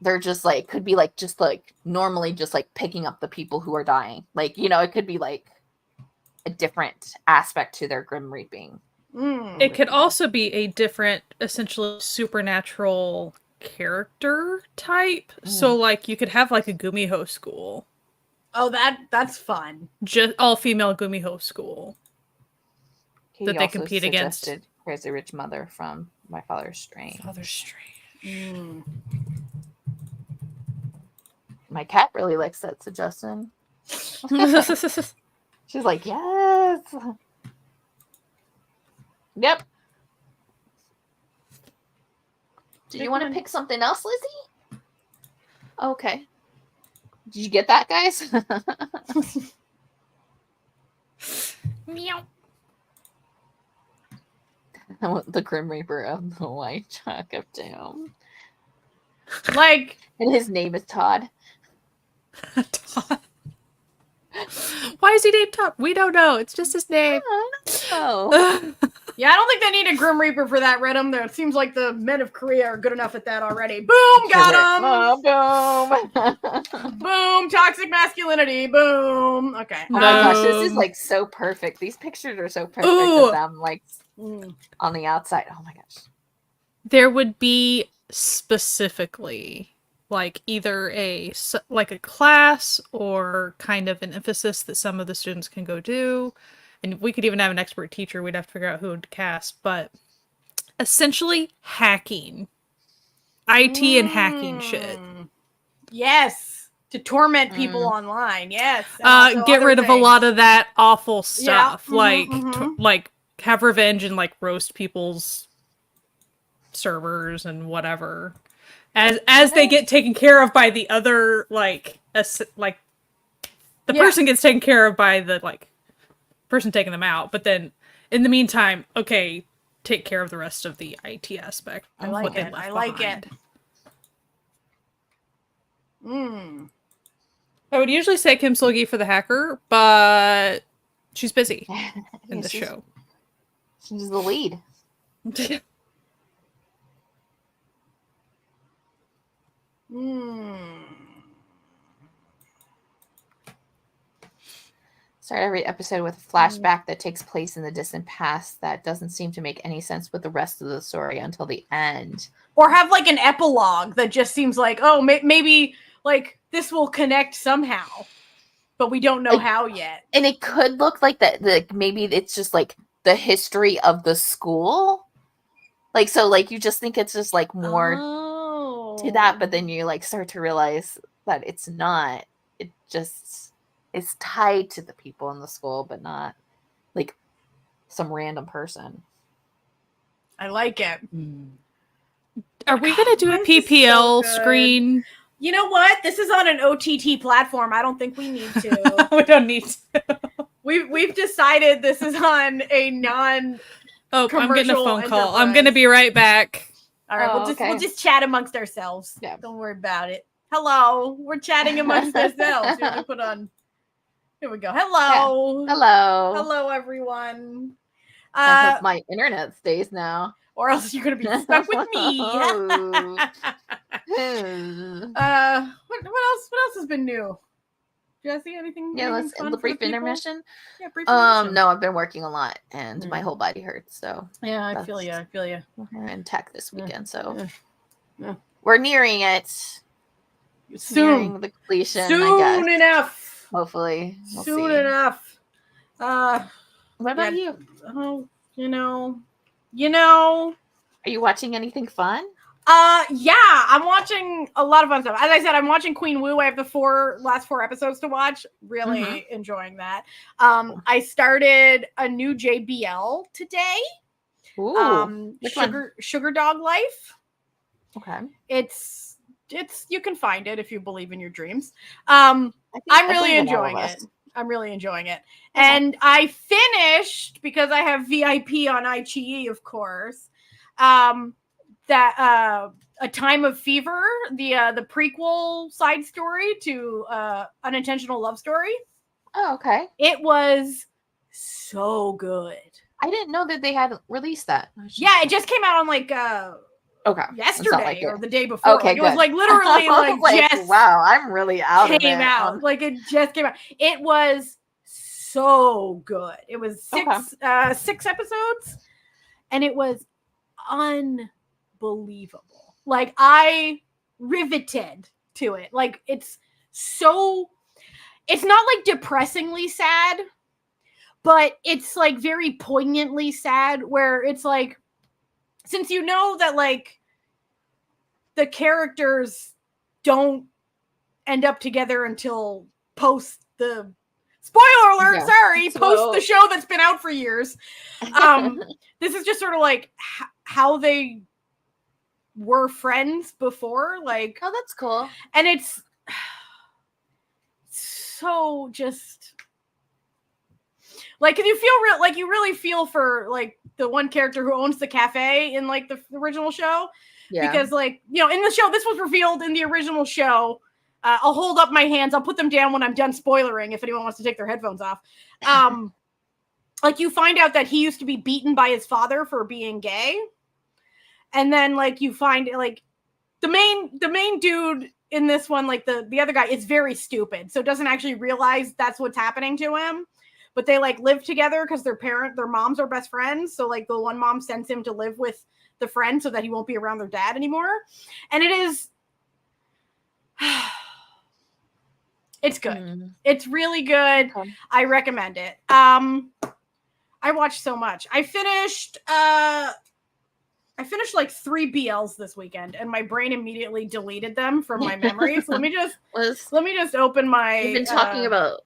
they're just like, could be like just like normally just like picking up the people who are dying. Like, you know, it could be like a different aspect to their Grim Reaping. It could also be a different, essentially supernatural character type. So like you could have like a Gumiho school. Oh, that's fun. Just all female Gumiho school that they compete against. Crazy Rich Mother from My Father's Strange. My cat really likes that suggestion. She's like, yes. Yep. Do you want to pick something else, Lizzie? Okay. Did you get that, guys? Meow. I want the Grim Reaper of the White Chalk of Doom. Like, and his name is Todd. Todd. Why is he named Todd? We don't know. It's just his name. Oh. Yeah, I don't think they need a Grim Reaper for that rhythm. There, it seems like the men of Korea are good enough at that already. Boom, got him. Boom, toxic masculinity. Boom. Okay. Oh my gosh, this is like so perfect. These pictures are so perfect of them, like on the outside. Oh my gosh. There would be specifically like either a class or kind of an emphasis that some of the students can go do. And we could even have an expert teacher. We'd have to figure out who to cast. But essentially hacking. IT and hacking shit. Yes. To torment people online. Yes. Get rid of a lot of that awful stuff. Yeah. Like have revenge and like roast people's servers and whatever. As they get taken care of by the other, like the person gets taken care of by the like person taking them out, but then in the meantime, okay, take care of the rest of the IT aspect. I like it. I like it. I would usually say Kim Sul-gi for the hacker, but she's busy in the show. She's the lead. Start every episode with a flashback that takes place in the distant past that doesn't seem to make any sense with the rest of the story until the end. Or have like an epilogue that just seems like, oh, maybe like this will connect somehow, but we don't know how yet. And it could look like that. Like maybe it's just like the history of the school. Like, so like you just think it's just like more to that, but then you like start to realize that it's not. It just is tied to the people in the school, but not like some random person. I like it. Are we going to do a PPL screen? You know what? This is on an OTT platform. I don't think we need to. We don't need to. We've decided this is on a non. Oh, I'm getting a phone call. I'm going to be right back. All right, we'll just chat amongst ourselves. Yeah. Don't worry about it. Hello, we're chatting amongst ourselves. Here we go. Hello. Yeah. Hello. Hello, everyone. I hope my internet stays now. or else you're gonna be stuck with me. What else has been new? Jesse, anything? Yeah, let's fun the for brief intermission. Yeah, brief intermission. No, I've been working a lot, and my whole body hurts. So yeah, I feel you. We're in tech this weekend, so yeah. we're nearing it. Soon, nearing the completion. Soon I guess. enough. Hopefully, Soon enough. What about you? Oh, you know. Are you watching anything fun? Yeah, I'm watching a lot of fun stuff. As I said, I'm watching Queen Wu. I have the last four episodes to watch. Really enjoying that. I started a new JBL today. Ooh, Sugar Dog Life. Okay. It's you can find it if you believe in your dreams. I'm really enjoying it. And I finished, because I have VIP on iQIYI, of course. That A Time of Fever, the prequel side story to Unintentional Love Story. Oh, okay. It was so good. I didn't know that they had released that. Yeah, it just came out on yesterday or the day before. Okay, it was literally just wow, I'm really out of it. Came out. It just came out. It was so good. It was six episodes, and it was unbelievable. I riveted to it. It's not depressingly sad, but it's very poignantly sad, where it's since you know that the characters don't end up together until post the spoiler alert, post the show that's been out for years. This is just sort of how they were friends before. Oh, that's cool. And it's so just you feel you really feel for the one character who owns the cafe in the original show. Yeah. Because in the show, this was revealed in the original show. I'll hold up my hands. I'll put them down when I'm done spoilering if anyone wants to take their headphones off. You find out that he used to be beaten by his father for being gay. And then you find the main dude in this one, the other guy, is very stupid. So doesn't actually realize that's what's happening to him. But they live together because their moms are best friends. So the one mom sends him to live with the friend so that he won't be around their dad anymore. And it is, it's good. It's really good. Okay. I recommend it. I watched so much. I finished 3 BLs this weekend, and my brain immediately deleted them from my memory. So let me just open my. You've been talking about,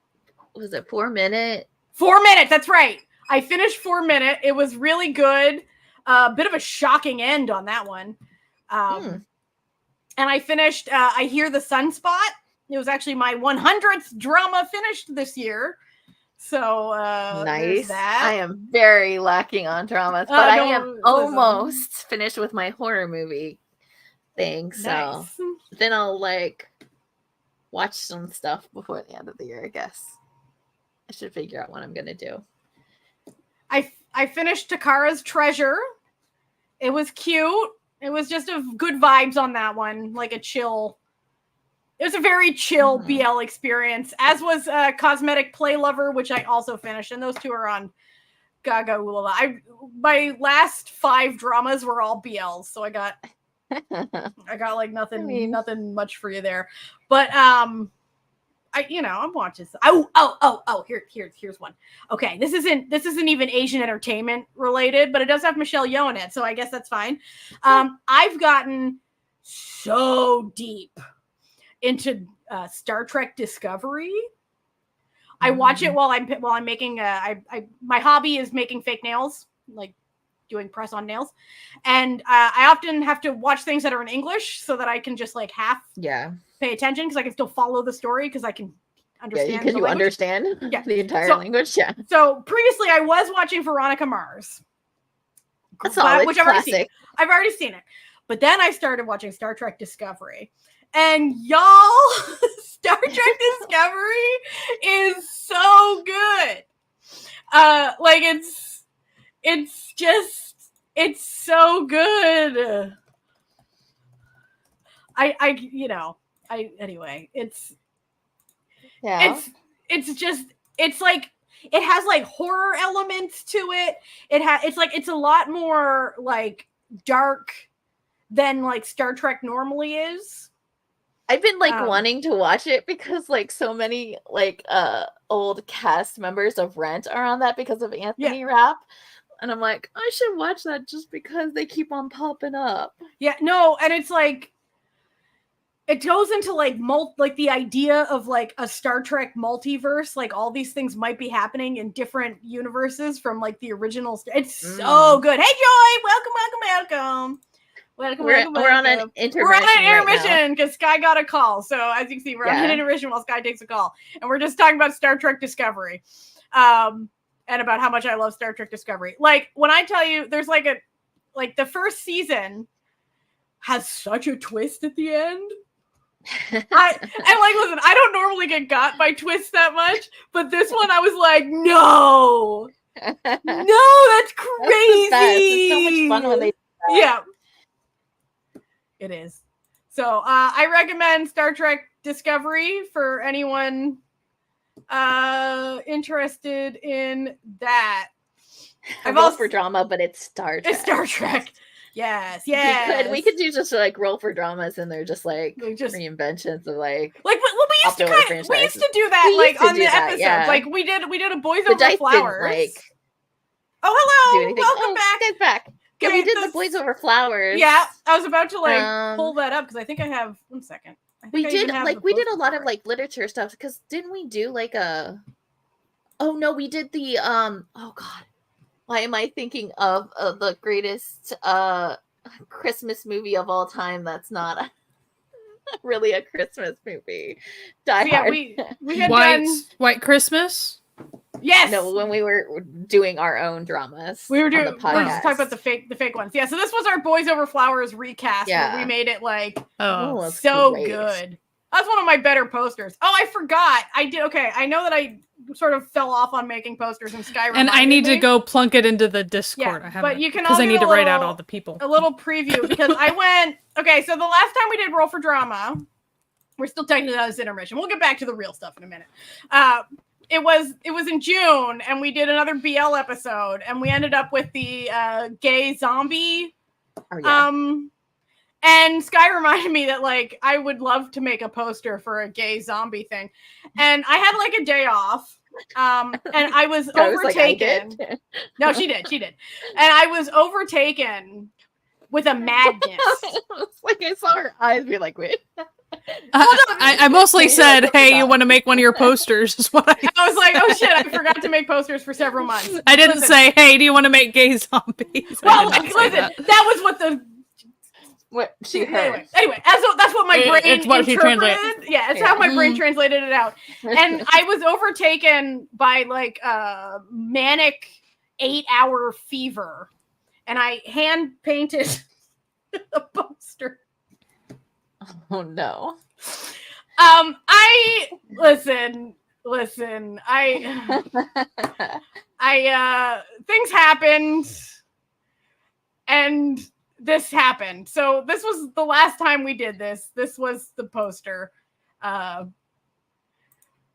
was it 4 Minute? 4 Minute. That's right. I finished 4 Minute. It was really good. A bit of a shocking end on that one. And I finished I Hear the Sunspot. It was actually my 100th drama finished this year. So nice. That. I am very lacking on dramas, but I am almost finished with my horror movie thing. So nice. Then I'll watch some stuff before the end of the year, I guess. I should figure out what I'm gonna do. I finished Takara's Treasure. It was cute. It was just a good vibes on that one, a chill. It was a very chill BL experience, as was Cosmetic Play Lover, which I also finished, and those two are on Gaga Ulala. My last 5 dramas were all BLs, so I got nothing much for you there. But I'm watching. Here's one. Okay, this isn't even Asian entertainment related, but it does have Michelle Yeoh in it, so I guess that's fine. I've gotten so deep into Star Trek Discovery. I watch it while I'm making my hobby is making fake nails, doing press on nails, and I often have to watch things that are in English so that I can just half pay attention, because I can still follow the story because I can understand. Yeah, because you understand the entire language. Yeah. So previously I was watching Veronica Mars. That's solid, which classic. I've already seen it. But then I started watching Star Trek Discovery. And y'all, Star Trek Discovery is so good. It's so good. Anyway, it's just, it's like, it has like horror elements to it. It's a lot more like dark than like Star Trek normally is. I've been like wanting to watch it because like so many like old cast members of Rent are on that because of Anthony Rapp. And I'm like, I should watch that just because they keep on popping up. Yeah, no, and it's like, it goes into like like the idea of like a Star Trek multiverse, like all these things might be happening in different universes from like the original. It's so good. Hey, Joy, welcome. We're on an intermission because Sky got a call. So as you can see, we're on an intermission while Sky takes a call, and we're just talking about Star Trek Discovery, and about how much I love Star Trek Discovery. Like when I tell you, there's like the first season has such a twist at the end. Listen, I don't normally get got by twists that much, but this one I was like, no, that's crazy. It's so much fun when they do that. Yeah. It is. So I recommend Star Trek Discovery for anyone interested in that. I've also for drama, but it's Star Trek. It's Star Trek. Yes. We could do just like roll for dramas, and they're just like reinventions of like we used to do that on the episodes. Yeah. Like we did a Boys Over Flowers. Oh, hello. Welcome back. Guys back. Yeah, we did the Boys Over Flowers. Yeah, I was about to pull that up because I think I have 1 second. We did a lot of like literature stuff because didn't we do like a? Oh no, we did the Oh God, why am I thinking of the greatest Christmas movie of all time? That's not really a Christmas movie. Die Hard. We had White Christmas. Yes. No, when we were doing our own dramas. We were just talking about the fake ones. Yeah, so this was our Boys Over Flowers recast. Yeah. Where we made it like so great. Good. That's one of my better posters. Oh, I forgot. I did. Okay, I know that I sort of fell off on making posters in Sky. And I need to go plunk it into the Discord. Yeah, but you can because I need to write out all the people. A little preview because I went. Okay, so the last time we did Roll for Drama, we're still technically on this intermission. We'll get back to the real stuff in a minute. It was in June, and we did another BL episode, and we ended up with the gay zombie. Oh, yeah. And Sky reminded me that like I would love to make a poster for a gay zombie thing, and I had like a day off, and I was overtaken. No, she did, and I was overtaken with a madness. Like I saw her eyes be like, wait. I mostly said, hey, you want to make one of your posters? Is what I was like, oh shit, I forgot to make posters for several months. I didn't say, hey, do you want to make gay zombies? Well, listen, that was what she heard. Anyway, that's what my brain it's what interpreted. Yeah, it's how my brain translated it out. And I was overtaken by like a manic 8-hour fever, and I hand painted a poster. Oh no. I listen, I things happened and this happened. So this was the last time we did this. This was the poster.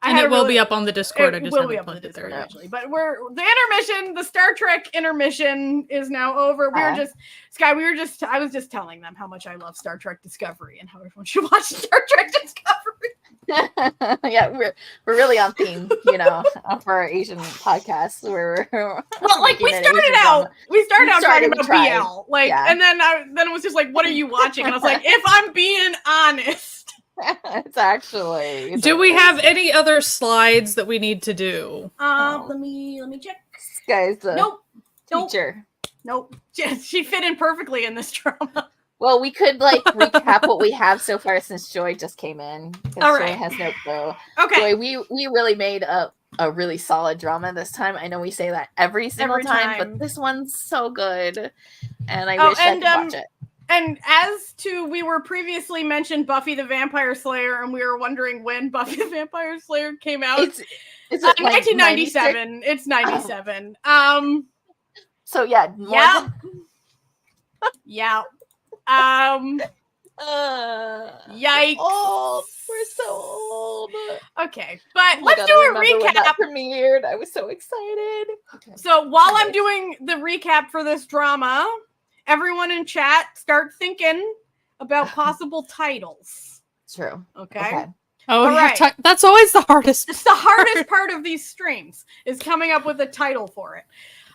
And it will be up on the Discord. I just will be up on the Discord actually. But the intermission, the Star Trek intermission is now over. I was just telling them how much I love Star Trek Discovery and how everyone should watch Star Trek Discovery. Yeah, we're really on theme, for our Asian podcast. We started out talking about BL, and then it was just like, what are you watching? And I was like, if I'm being honest. It's actually. Do we have any other slides that we need to do? Let me check. This guy's nope. teacher. Nope. She fit in perfectly in this drama. Well, we could recap what we have so far since Joy just came in. All right. Joy has no clue. Okay. Joy, we really made a really solid drama this time. I know we say that every single time, but this one's so good, and I wish I could watch it. And as to, we were previously mentioned Buffy the Vampire Slayer, and we were wondering when Buffy the Vampire Slayer came out. Is it 1997. 96? It's 97. So yeah, Yeah. Yikes. Old. We're so old. Okay, but let's do a recap. When that premiered, I was so excited. Okay. So while I'm doing the recap for this drama, everyone in chat start thinking about possible titles. True. Okay. Oh, all right. That's always the hardest. It's the hardest part of these streams is coming up with a title for it.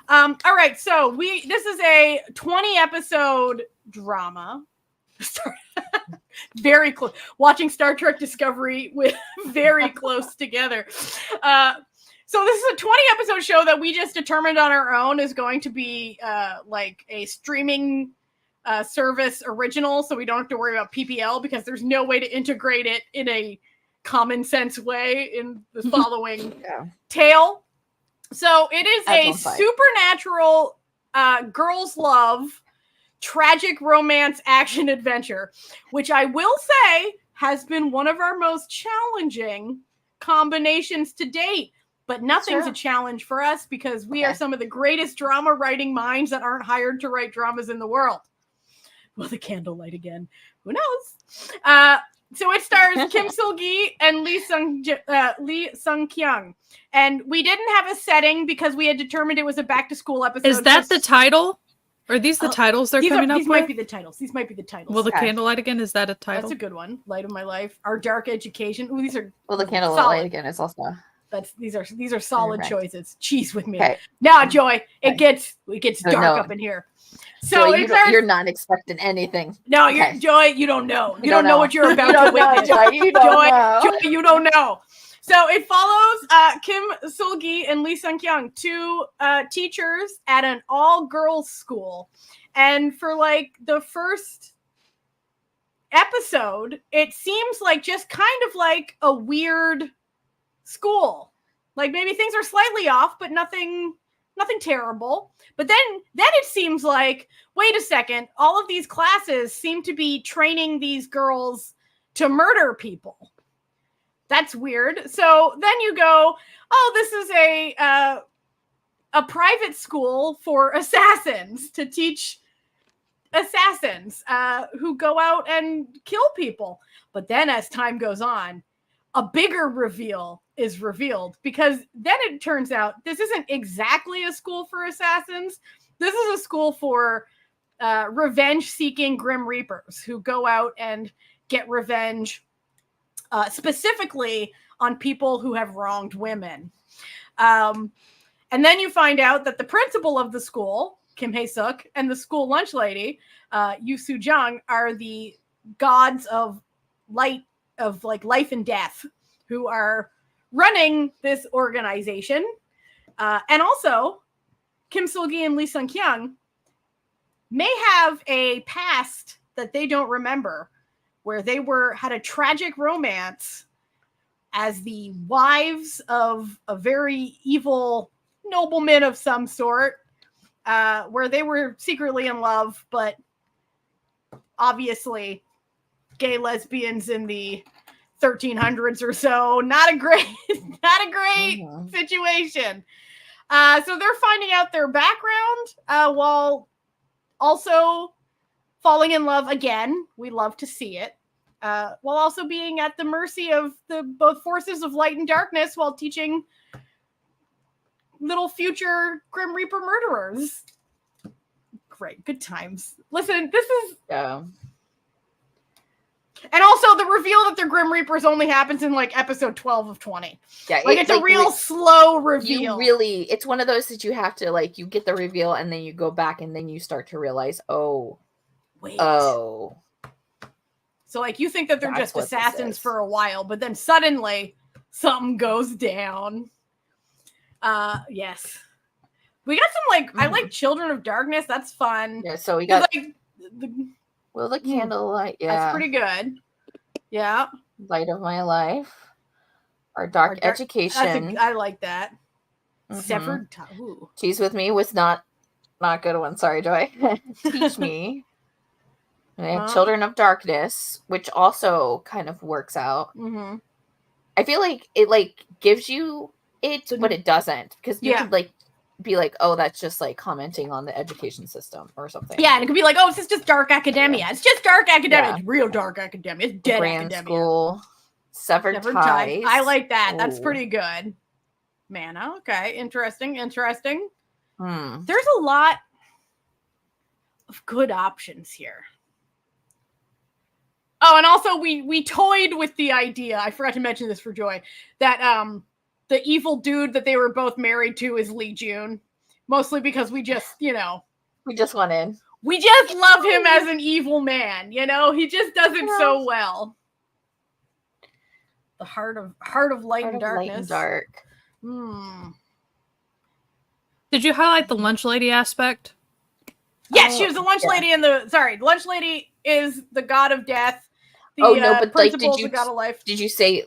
All right, so this is a 20 episode drama. Very close. Watching Star Trek Discovery with very close together. So this is a 20 episode show that we just determined on our own is going to be like a streaming service original, so we don't have to worry about PPL because there's no way to integrate it in a common sense way in the following tale. So it is a supernatural girls love tragic romance action adventure, which I will say has been one of our most challenging combinations to date. But nothing's a challenge for us because we are some of the greatest drama writing minds that aren't hired to write dramas in the world. Well, the candlelight again. Who knows? So it stars Kim Sil-gi and Lee Sung-kyung. And we didn't have a setting because we had determined it was a back-to-school episode. Is that the title? Are these the titles they're coming up with? These might be the titles. These might be the titles. Well, the candlelight again, is that a title? That's a good one. Light of My Life. Our Dark Education. Ooh, these are the candlelight again is also... These are solid choices. Cheese with me. Okay. Now, Joy, it gets dark up in here. So Joy, you're not expecting anything. No, you're Joy. You don't know. You don't know what you're about to witness. Joy, you don't know. Joy, you don't know. So it follows Kim Sil-gi and Lee Sung-kyung, two teachers at an all-girls school, and for like the first episode, it seems like just kind of like a weird school. Like maybe things are slightly off, but nothing terrible. But then it seems like, wait a second, all of these classes seem to be training these girls to murder people. That's weird. So then you go, oh, this is a private school for assassins to teach assassins who go out and kill people. But then as time goes on, a bigger reveal is revealed because then it turns out this isn't exactly a school for assassins. This is a school for revenge-seeking Grim Reapers who go out and get revenge specifically on people who have wronged women. And then you find out that the principal of the school, Kim Hae-suk, and the school lunch lady, Yoo Soo-jung, are the gods of light, of like life and death, who are running this organization. And also, Kim Sil-gi and Lee Sung-kyung may have a past that they don't remember, where they had a tragic romance as the wives of a very evil nobleman of some sort, where they were secretly in love, but obviously gay lesbians in the 1300s or so. Not a great situation. So they're finding out their background while also falling in love again. We love to see it. While also being at the mercy of both forces of light and darkness while teaching little future Grim Reaper murderers. Great. Good times. Listen, this is... And also the reveal that they're Grim Reapers only happens in like episode 12 of 20. Yeah, like it's a real slow reveal. It's one of those that you have to like, you get the reveal and then you go back and then you start to realize, so like you think that they're just assassins for a while, but then suddenly something goes down. Yes. We got some like, I like Children of Darkness. That's fun. Yeah, so we got like the candlelight. Yeah, that's pretty good. Yeah, Light of My Life. Our Dark Education. I like that. Severed. Cheese with Me was not a good one. Sorry, Joy. Teach Me. And I have Children of Darkness, which also kind of works out. I feel like it like gives you it, but it doesn't, because you could like be like, oh, that's just like commenting on the education system or something. Yeah, and it could be like, oh, it's just dark academia. Yeah. It's just dark academia. It's real dark academia. It's dead Brand academia. School, severed ties. I like that. Ooh. That's pretty good. Mana. Okay. Interesting. There's a lot of good options here. Oh, and also we toyed with the idea. I forgot to mention this for Joy, that the evil dude that they were both married to is Lee Jun. Mostly because we just, we just want in. We just love him as an evil man, He just does it so well. The heart of light and darkness. Light and dark. Did you highlight the lunch lady aspect? Yes, she was the lunch lady the lunch lady is the god of death. But principal is the god of life. Did you say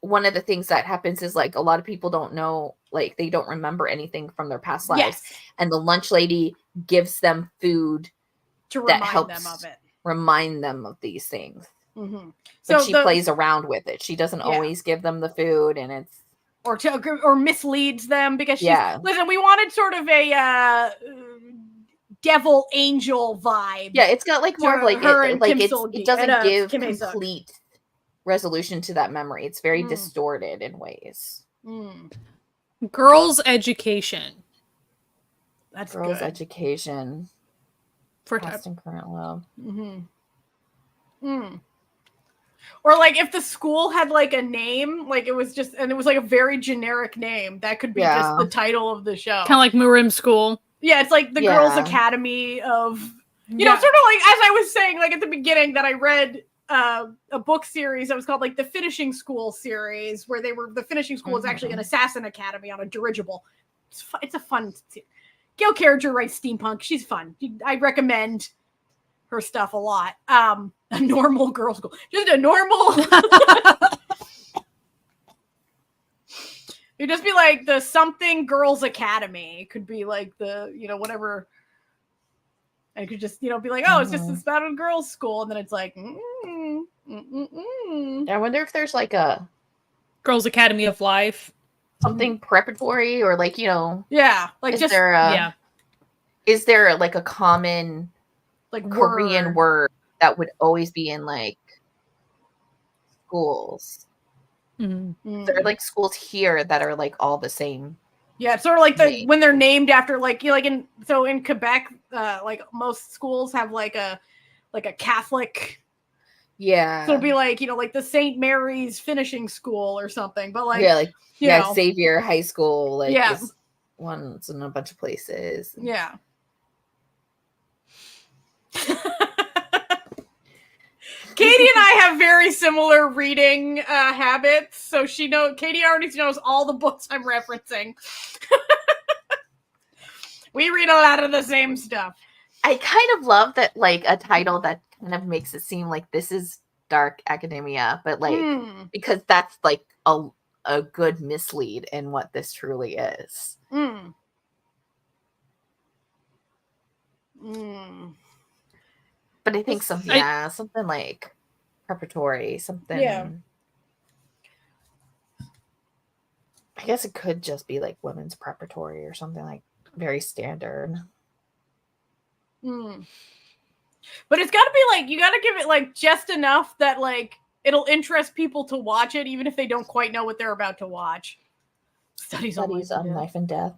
one of the things that happens is like a lot of people don't know, like they don't remember anything from their past lives, and the lunch lady gives them food to remind them of it, remind them of these things. Mm-hmm. So she plays around with it. She doesn't always give them the food, and it's or misleads them because listen. We wanted sort of a devil angel vibe. Yeah, it's got like more of like it doesn't give complete resolution to that memory. It's very distorted in ways. Girls' education. That's girls' good. Education. For past and current love. Or like if the school had like a name, like it was like a very generic name, that could be just the title of the show. Kind of like Murim School. Yeah, it's like the Girls' Academy of, you know, sort of like, as I was saying, like at the beginning, that I read a book series that was called like the Finishing School series, where the Finishing School is actually an assassin academy on a dirigible. It's a fun. Gail Carriger writes steampunk. She's fun. I recommend her stuff a lot. A normal girls' school, just a normal. It'd just be like the something girls' academy. It could be like the, whatever. And it could just, be like, oh, it's just this about a girls' school. And then it's like, I wonder if there's like a Girls' Academy of Life. Something preparatory or like, Yeah. Like is there like a common like Korean word that would always be in like schools? There are like schools here that are like all the same. Yeah, it's sort of like when they're named after like in Quebec, like most schools have like a Catholic. Yeah. So it'll be like, like the St. Mary's Finishing School or something. But like Xavier High School, like one's in a bunch of places. Yeah. Katie and I have very similar reading habits, so Katie already knows all the books I'm referencing. We read a lot of the same stuff. I kind of love that, like, a title that kind of makes it seem like this is dark academia, but like because that's like a good mislead in what this truly is. But I think something like preparatory, something. Yeah. I guess it could just be like women's preparatory or something like very standard. But it's got to be like, you got to give it like just enough that like it'll interest people to watch it, even if they don't quite know what they're about to watch. Studies on Life and Death.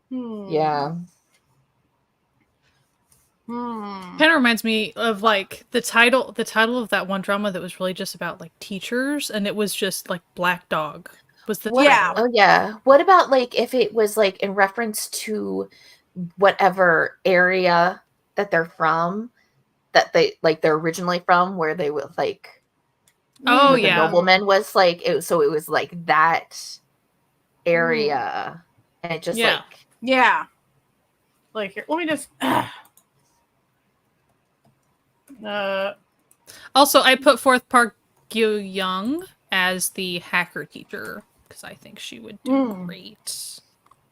Yeah. Kind of reminds me of like the title of that one drama that was really just about like teachers, and it was just like Black Dog was the title. Oh yeah. What about like if it was like in reference to whatever area that they're from, that they're originally from, where they would like the nobleman was like it was like that area, and it just like here, let me just also I put forth Park Gyu-young as the hacker teacher because I think she would do great.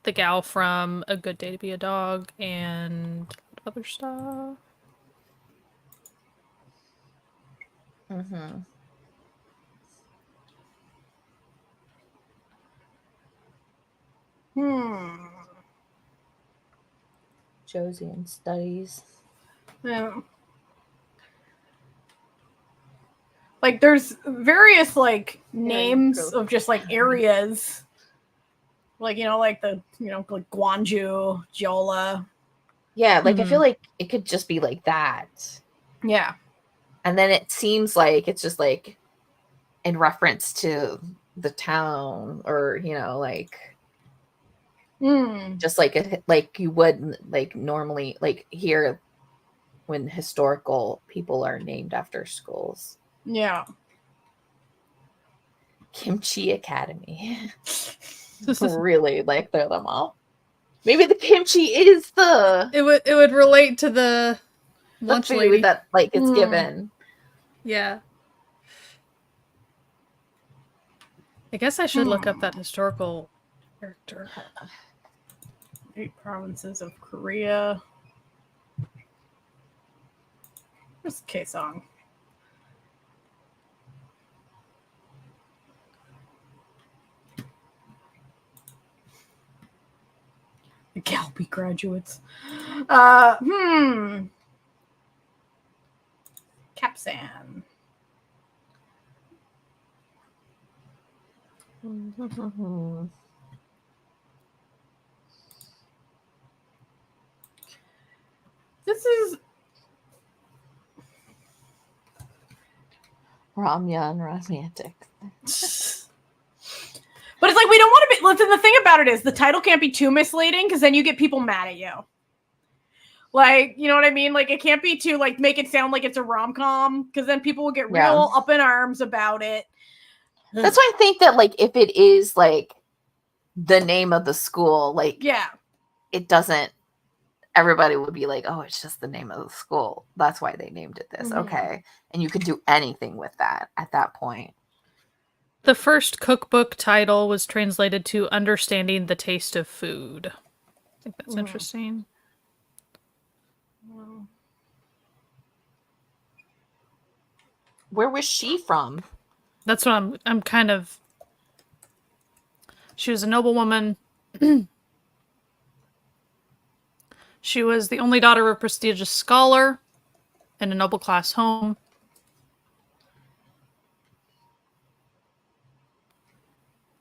The gal from A Good Day to Be a Dog and other stuff. Josian studies. Yeah. Like there's various like names of just like areas. Like, like the, like Gwangju, Jeolla. Yeah, like I feel like it could just be like that. Yeah. And then it seems like it's just like in reference to the town, or like just like you would like normally like here when historical people are named after schools. Yeah. Kimchi Academy. Really, like they're them all. Maybe the kimchi is it would relate to the lunch food lady that like it's given. Yeah. I guess I should look up that historical character. 8 provinces of Korea. Where's Kaesong? The Galby graduates. Capsan. This is Ramyun romantic. But it's like we don't want to be. Listen, the thing about it is the title can't be too misleading because then you get people mad at you. Like, you know what I mean? Like, it can't be too like make it sound like it's a rom-com because then people will get real up in arms about it. That's why I think that like if it is like the name of the school, like it doesn't. Everybody would be like, "Oh, it's just the name of the school. That's why they named it this." Okay, and you could do anything with that at that point. The first cookbook title was translated to "Understanding the Taste of Food." I think that's interesting. Where was she from? That's what I'm kind of. She was a noblewoman. She was the only daughter of a prestigious scholar in a noble class home.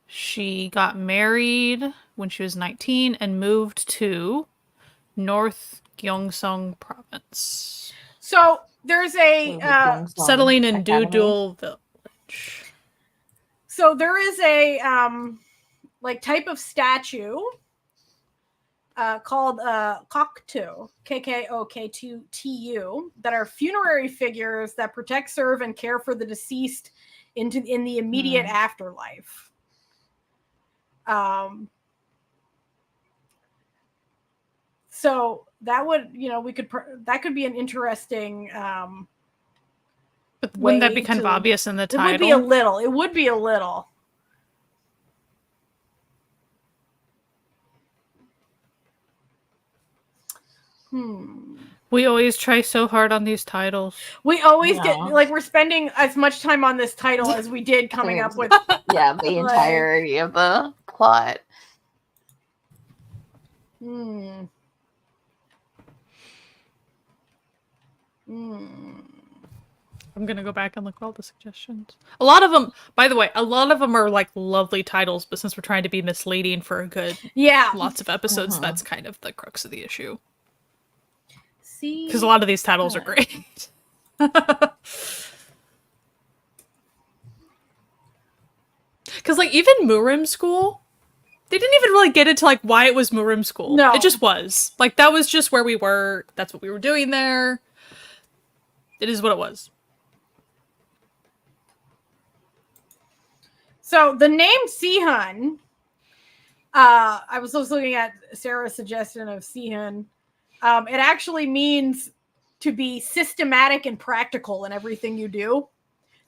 She got married when she was 19 and moved to North Gyeongsang province. So there's a settling in Dudul village. So there is a like type of statue called Koktu, Kokoktu, that are funerary figures that protect, serve, and care for the deceased in the immediate afterlife. So that would, that could be an interesting. But wouldn't that be kind of obvious in the title? It would be a little. We always try so hard on these titles. We always get like we're spending as much time on this title as we did coming up with the entirety of the plot. I'm gonna go back and look at all the suggestions. A lot of them, by the way, are like lovely titles, but since we're trying to be misleading for a good lots of episodes, that's kind of the crux of the issue. Because a lot of these titles are great. Because like even Murim School, they didn't even really get into like why it was Murim School. No, it just was like that was just where we were. That's what we were doing there. It is what it was. So the name Sihun, I was also looking at Sarah's suggestion of Sihun. It actually means to be systematic and practical in everything you do.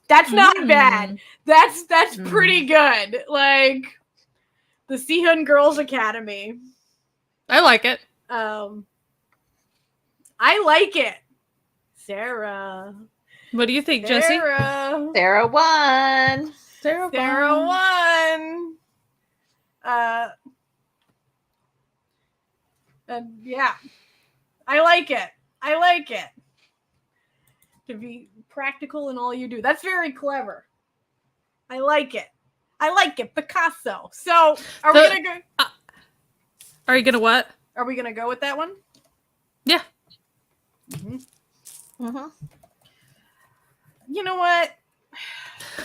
That's not bad. That's pretty good. Like the Sihun Girls Academy. I like it. I like it. Sarah. What do you think, Jesse? Sarah won. Sarah won. And yeah. I like it. I like it. To be practical in all you do. That's very clever. I like it. I like it. Picasso. So, are we going to go? Are you going to what? Are we going to go with that one? Yeah. You know what?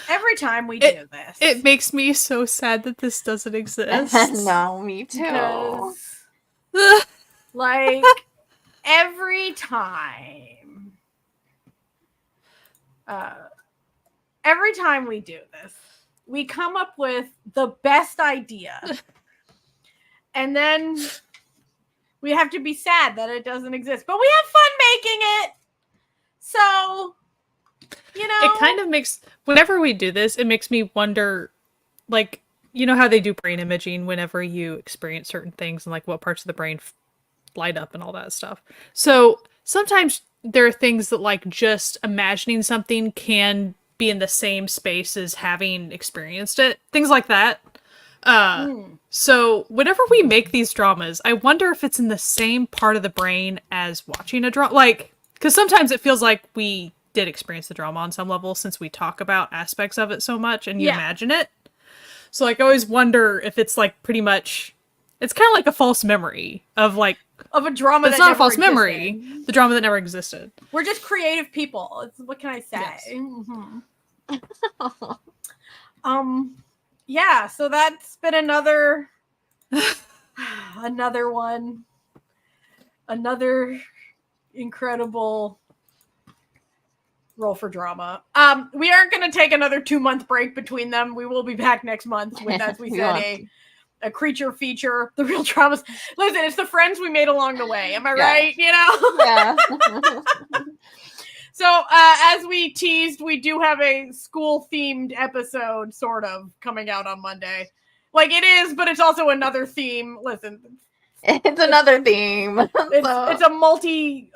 Every time we do this. It makes me so sad that this doesn't exist. No, me too. Like, every time. Every time we do this, we come up with the best idea. And then we have to be sad that it doesn't exist. But we have fun making it. So, you know. It kind of makes, whenever we do this, it makes me wonder, like, you know how they do brain imaging whenever you experience certain things and, like, what parts of the brain light up and all that stuff. So sometimes there are things that, like, just imagining something can be in the same space as having experienced it. Things like that. So whenever we make these dramas, I wonder if it's in the same part of the brain as watching a drama. Like, because sometimes it feels like we did experience the drama on some level since we talk about aspects of it so much and you imagine it. So, like, I always wonder if it's, like, pretty much... It's kind of like a false memory of, like... Of a drama it's that not a false existed. memory. The drama that never existed. We're just creative people. What can I say? Yes. Yeah, so that's been another one. Another incredible roll for drama. We aren't going to take another 2-month break between them. We will be back next month with, as we said, a creature feature, the real dramas. Listen, it's the friends we made along the way. Am I right? You know? Yeah. So, as we teased, we do have a school-themed episode, sort of, coming out on Monday. Like, it is, but it's also another theme. Listen. It's another theme. It's a multi-theme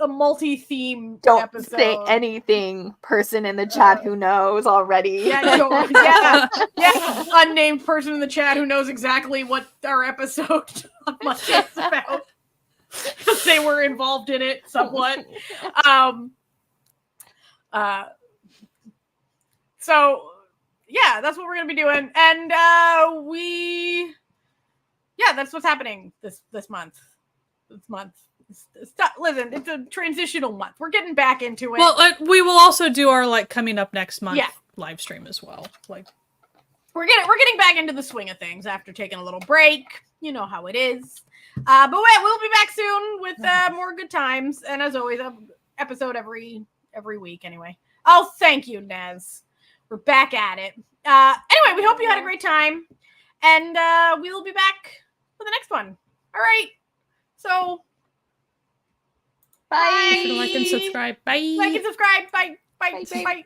episode. Don't say anything, person in the chat who knows already. Yeah, unnamed person in the chat who knows exactly what our episode on Monday is about. Because they were involved in it somewhat. So, yeah, that's what we're going to be doing. And that's what's happening this month. Listen, it's a transitional month. We're getting back into it. Well, we will also do our, like, coming up next month live stream as well. Like, we're getting back into the swing of things after taking a little break. You know how it is. But we'll be back soon with more good times. And as always, an episode every week anyway. Oh, thank you, Nez. We're back at it. Anyway, we hope you had a great time. And we will be back for the next one. All right. So, bye. Make sure to like and subscribe. Bye. Like and subscribe. Bye. Bye. Bye. Bye.